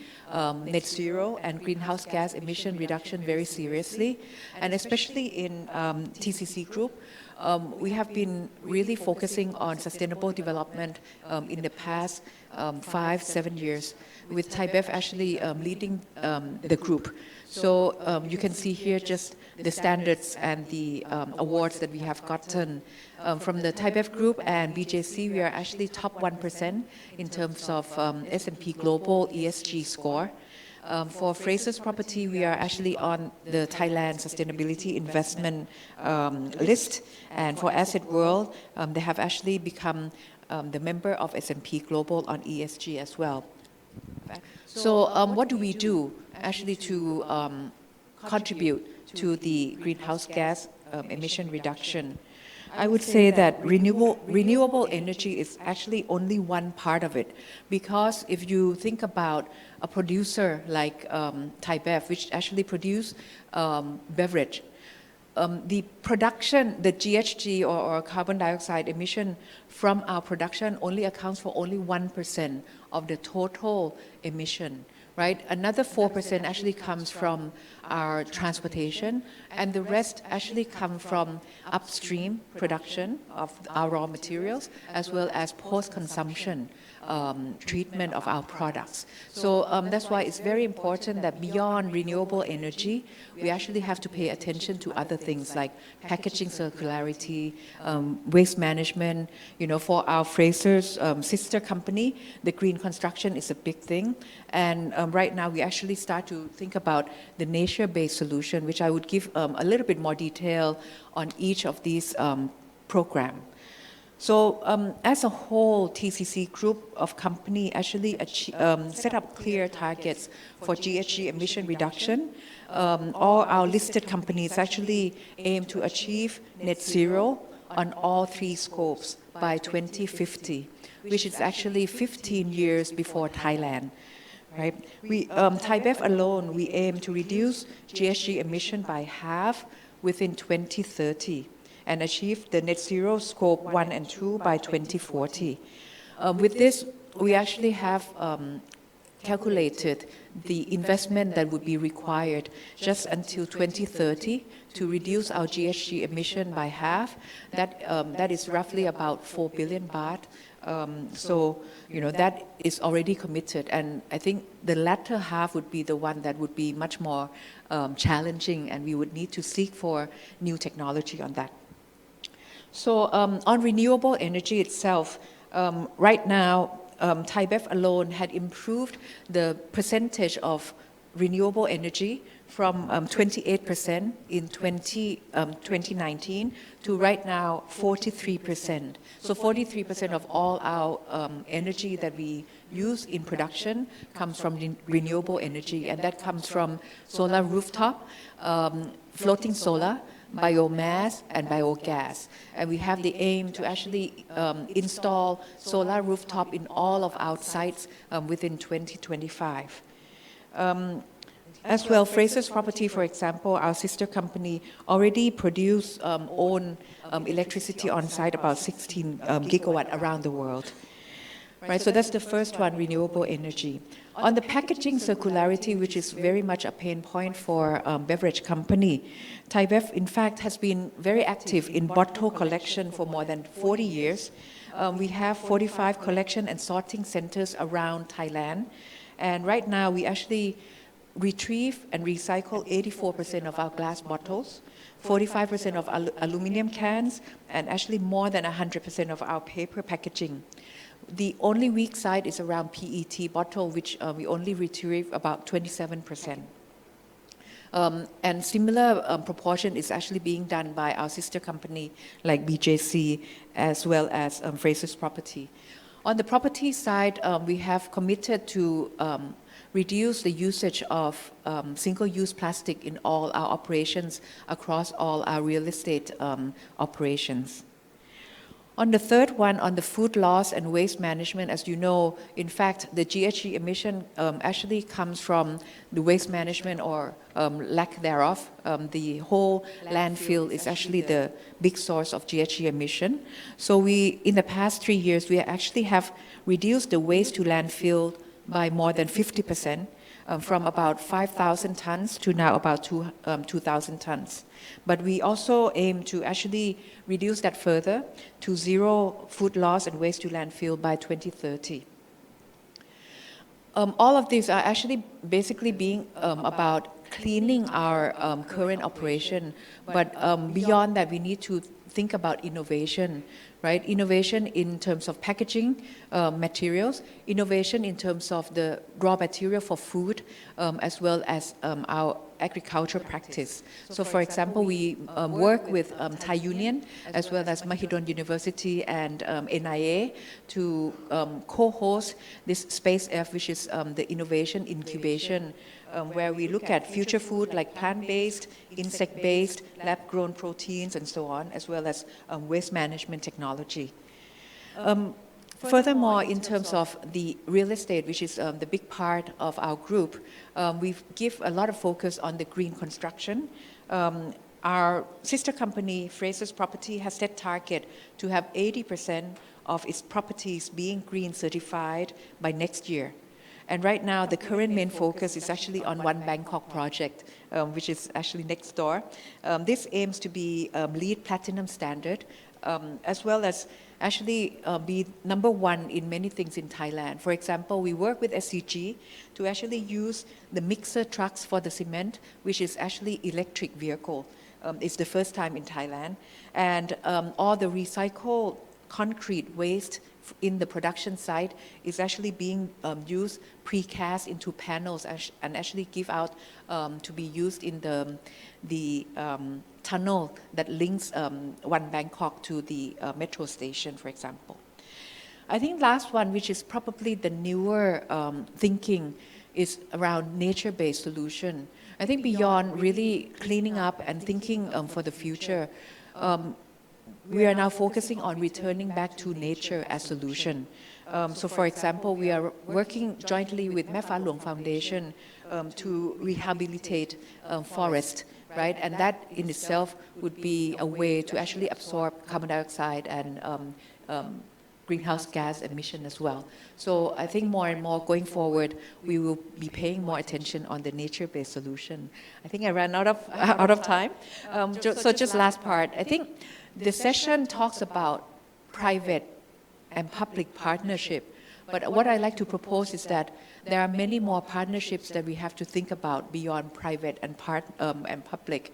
net zero and greenhouse gas emission reduction very seriously, and especially in TCC Group, we have been really focusing on sustainable development in the past 5-7 years, with Thai Bev actually leading the group. So you can see here just the standards and the awards that we have gotten from the Thai Bev Group and BJC. We are actually top 1% in terms of S&P Global ESG score. For Frasers Property, we are actually on the Thailand Sustainability Investment list, and for Asset World, they have actually become the member of S&P Global on ESG as well. So what do we do actually to contribute to the greenhouse gas emission reduction? I would say that renewable energy is actually only one part of it, because if you think about a producer like Thai Bev, which actually produce beverage, the production, the GHG or carbon dioxide emission from our production only accounts for only 1% of the total emission, right? Another 4% actually comes from our transportation, and the rest actually come from upstream production of our raw materials, as well as post-consumption treatment of our products. So that's why it's very important that beyond renewable energy, we actually have to pay attention to other things like packaging circularity, waste management. You know, for our Frasers sister company, the green construction is a big thing. And right now we actually start to think about the nature-based solution, which I would give a little bit more detail on each of these programs. So as a whole, TCC Group of company actually set up clear targets for GHG emission reduction. All our listed companies actually aim to achieve net zero on all 3 scopes by 2050, which is actually 15 years before Thailand. Right? Thai Bev alone, we aim to reduce GHG emission by half within 2030. And achieve the net zero scope 1 and 2 by 2040. With this, we actually have calculated the investment that would be required just until 2030 to reduce our GHG emission by half. That is roughly about 4 billion baht. So, you know, that is already committed. And I think the latter half would be the one that would be much more challenging, and we would need to seek for new technology on that. So on renewable energy itself, right now, Thai Bev alone had improved the percentage of renewable energy from 28% in 2019 to right now 43%. So 43% of all our energy that we use in production comes from renewable energy, and that comes from solar rooftop, floating solar, biomass, and biogas. And we have the aim to actually install solar rooftop in all of our sites within 2025. As well, Frasers Property, for example, our sister company, already produce own electricity on site, about 16 gigawatt around the world. Right, so that's the first one, renewable energy. On the packaging circularity, which is very much a pain point for beverage company, Thai Bev, in fact, has been very active in bottle collection for more than 40 years. We have 45 collection and sorting centers around Thailand. And right now, we actually retrieve and recycle 84% of our glass bottles, 45% of aluminum cans, and actually more than 100% of our paper packaging. The only weak side is around PET bottle, which we only retrieve about 27%. And similar proportion is actually being done by our sister company like BJC as well as Fraser's Property. On the property side, we have committed to reduce the usage of single-use plastic in all our operations across all our real estate operations. On the third one, on the food loss and waste management, as you know, in fact, the GHG emission actually comes from the waste management or lack thereof. The whole landfill is actually the big source of GHG emission. So we, in the past 3 years, we actually have reduced the waste to landfill by more than 50%, from about 5,000 tons to now about 2,000 tons. But we also aim to actually reduce that further to zero food loss and waste to landfill by 2030. All of these are actually basically being about cleaning our current operation, but beyond that, we need to think about innovation, right? Innovation in terms of packaging materials, innovation in terms of the raw material for food, as well as our agriculture practice. So for example, we work with Thai Union as well as Mahidol University and NIA to co-host this Space F, which is the innovation incubation, where we look at future food like plant-based, insect-based, lab-grown proteins, and so on, as well as waste management technology. Furthermore, in terms of the real estate, which is the big part of our group, we give a lot of focus on the green construction. Our sister company, Fraser's Property, has set target to have 80% of its properties being green certified by next year. And right now, the current main focus is actually on One Bangkok project, which is actually next door. This aims to be LEED Platinum standard, as well as actually be #1 in many things in Thailand. For example, we work with SCG to actually use the mixer trucks for the cement, which is actually electric vehicle. It's the first time in Thailand. And all the recycled concrete waste in the production site is actually being used precast into panels and actually give out to be used in the tunnel that links One Bangkok to the metro station, for example. I think last one, which is probably the newer thinking, is around nature-based solution. I think beyond really cleaning up and thinking for the future, we are now focusing on returning back to nature as solution. So for example, we are working jointly with Mae Pha Luang Foundation to rehabilitate forest, right? And that in itself would be a way to actually absorb carbon dioxide and greenhouse gas emission as well. So I think more and more going forward, we will be paying more attention on the nature-based solution. I think I ran out of time. So just last part, I think the session talks about private and public partnership. But what I like to propose is that there are many more partnerships that we have to think about beyond private and public.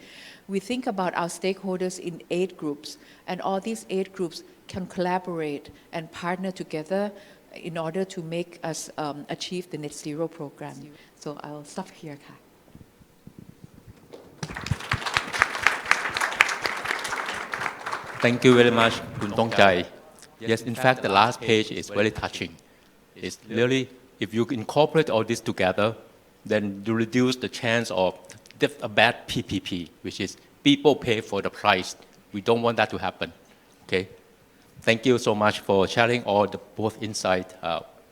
We think about our stakeholders in 8 groups, and all these 8 groups can collaborate and partner together in order to make us achieve the net zero program. So I'll stop here. Thank you very much, Khun Tongchai. Yes, in fact, the last page is very touching. It's really, if you incorporate all this together, then you reduce the chance of a bad PPP, which is people pay for the price. We don't want that to happen. Okay. Thank you so much for sharing all the both insight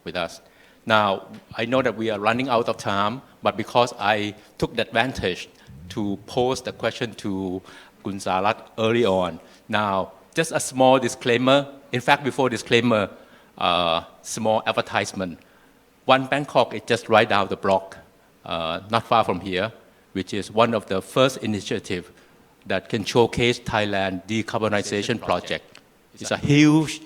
with us. Now, I know that we are running out of time, but because I took the advantage to pose the question to Khun Sarat early on. Now, just a small disclaimer. In fact, before disclaimer, small advertisement. One Bangkok is just right down the block, not far from here, which is one of the first initiatives that can showcase Thailand decarbonization project. It's a huge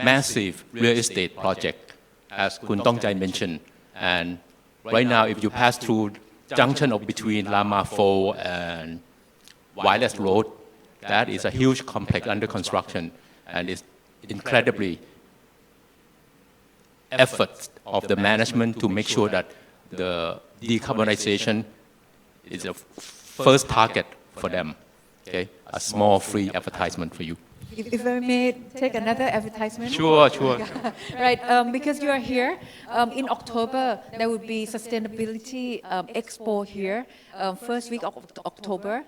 massive real estate project, as Kun Tongchai mentioned. And right now, if you pass through junction of between Lama 4 and Wireless Road, that is a huge complex under construction, and it's incredibly effort of the management to make sure that the decarbonization is a first target for them. Okay, a small free advertisement for you. If I may take another advertisement. Sure, sure. Right, because you are here, in October, there will be Sustainability Expo here, first week of October.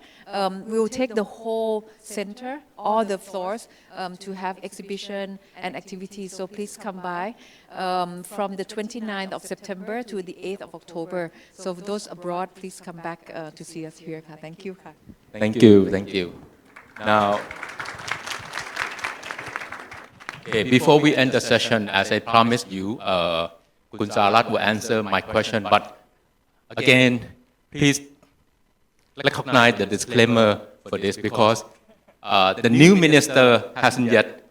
We will take the whole center, all the floors, to have exhibition and activities, so please come by from the 29th of September to the 8th of October. So for those abroad, please come back to see us here. Thank you. Thank you, thank you. Now, okay, before we end the session, as I promised you, Kun Sarat will answer my question, but again, please recognize the disclaimer for this, because the new minister hasn't yet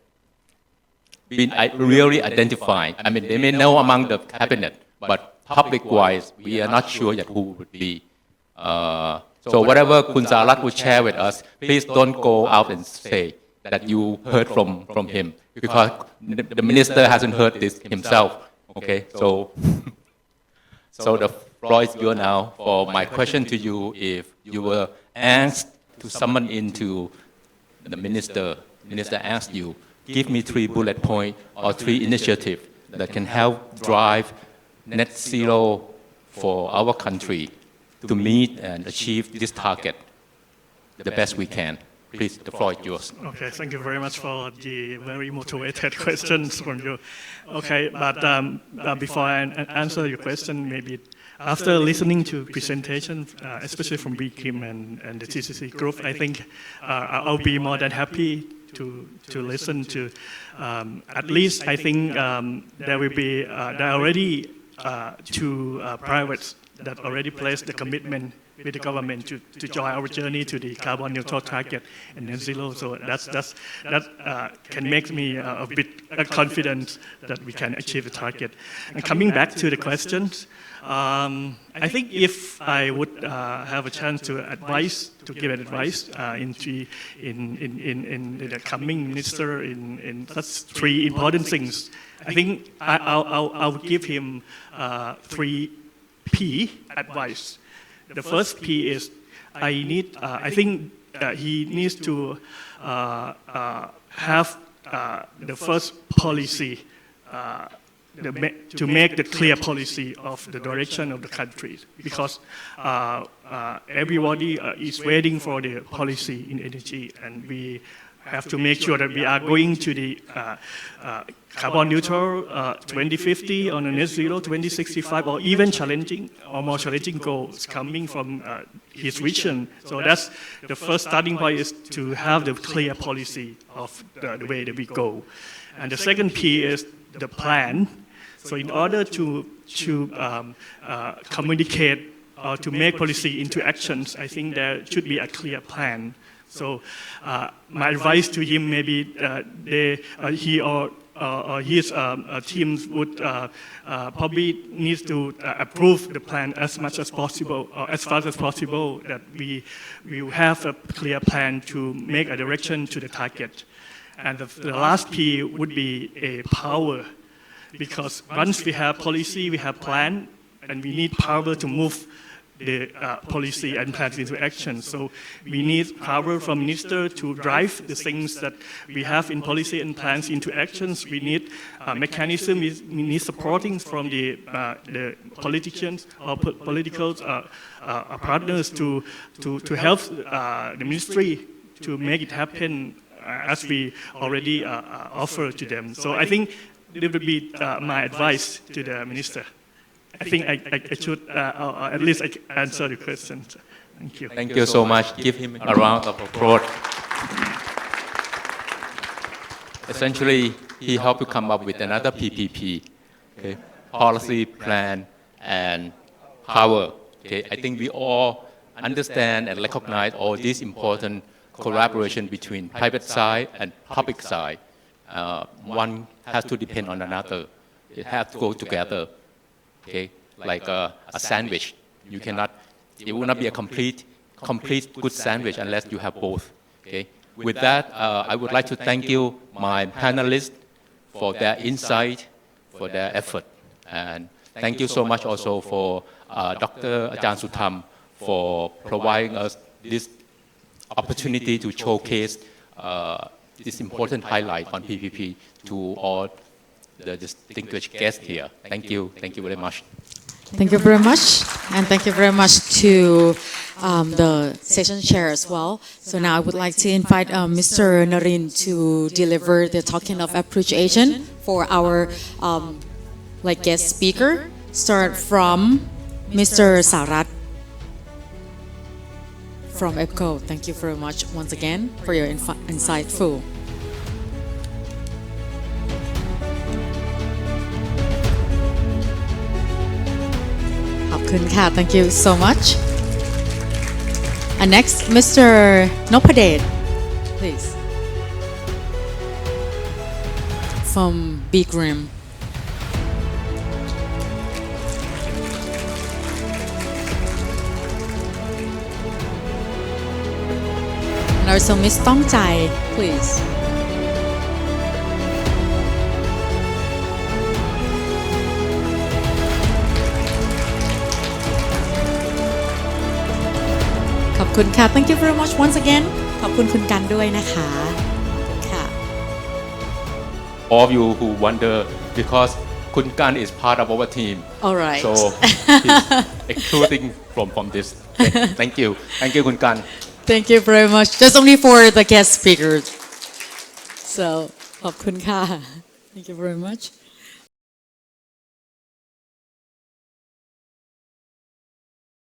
been really identified. I mean, they may know among the cabinet, but public-wise, we are not sure yet who would be. So whatever Kun Sarat will share with us, please don't go out and say that you heard from him, because the minister hasn't heard this himself. Okay, so the floor is yours now. For my question to you, if you were asked to summon into the minister asked you, give me 3 bullet points or 3 initiatives that can help drive net zero for our country to meet and achieve this target the best we can. Please, the floor is yours. Okay, thank you very much for the very motivated questions from you. Okay, but before I answer your question, maybe after listening to presentation, especially from BGRIMM and the TCC group, I think I'll be more than happy to listen to. At least I think there will be there are already 2 privates that already placed the commitment with the government to join our journey to the carbon neutral target and net zero. So that can make me a bit confident that we can achieve the target. And coming back to the questions, I think if I would have a chance to give advice in the coming minister in such 3 important things, I think I would give him 3 P advice. The first P is I think he needs to have the first policy to make the clear policy of the direction of the country, because everybody is waiting for the policy in energy, and we have to make sure that we are going to the carbon neutral 2050 on a net zero 2065, or even more challenging goals coming from his vision. So that's the first starting point, is to have the clear policy of the way that we go. And the second P is the plan. So in order to communicate or to make policy into actions, I think there should be a clear plan. So my advice to him, maybe he or his teams would probably need to approve the plan as much as possible, or as fast as possible, that we will have a clear plan to make a direction to the target. And the last P would be a power, because once we have policy, we have plan, and we need power to move the policy and plans into action. So we need power from minister to drive the things that we have in policy and plans into actions. We need mechanism, we need supporting from the politicians or political partners to help the ministry to make it happen, as we already offer to them. So I think it would be my advice to the minister. I think I should, or at least I answer the question. Thank you. Thank you so much. Give him a round of applause. Essentially, he helped to come up with another PPP, okay? Policy, plan, and power. Okay? I think we all understand and recognize all this important collaboration between private side and public side. one has to depend on another. It has to go together. Okay, like a sandwich. You cannot. It will not be a complete good sandwich unless you have both. Okay. With that, I would like to thank you, my panelists, for their insight, for their effort, and thank you so much also for Dr. Ajahn Sutham for providing us this opportunity to showcase this important highlight on PPP to all the distinguished guests here. Thank you very much. Thank you very much, and thank you very much to the session chair as well. So now I would like to invite Mr. Narin to deliver the token of appreciation for our like guest speaker. Start from Mr. Sarat from EPPO. Thank you very much once again for your insightful. Thank you so much. And next, Mr. Nopadet, please, from BGRIMM. And also Ms. Tong Chai, please. Thank you very much once again. ขอบคุณคุณกันด้วยนะคะค่ะ All of you who wonder, because Kun Kan is part of our team. All right. So he's excluding from this. Thank you, Kun Kan. Thank you very much. Just only for the guest speakers. So ขอบคุณค่ะ Thank you very much.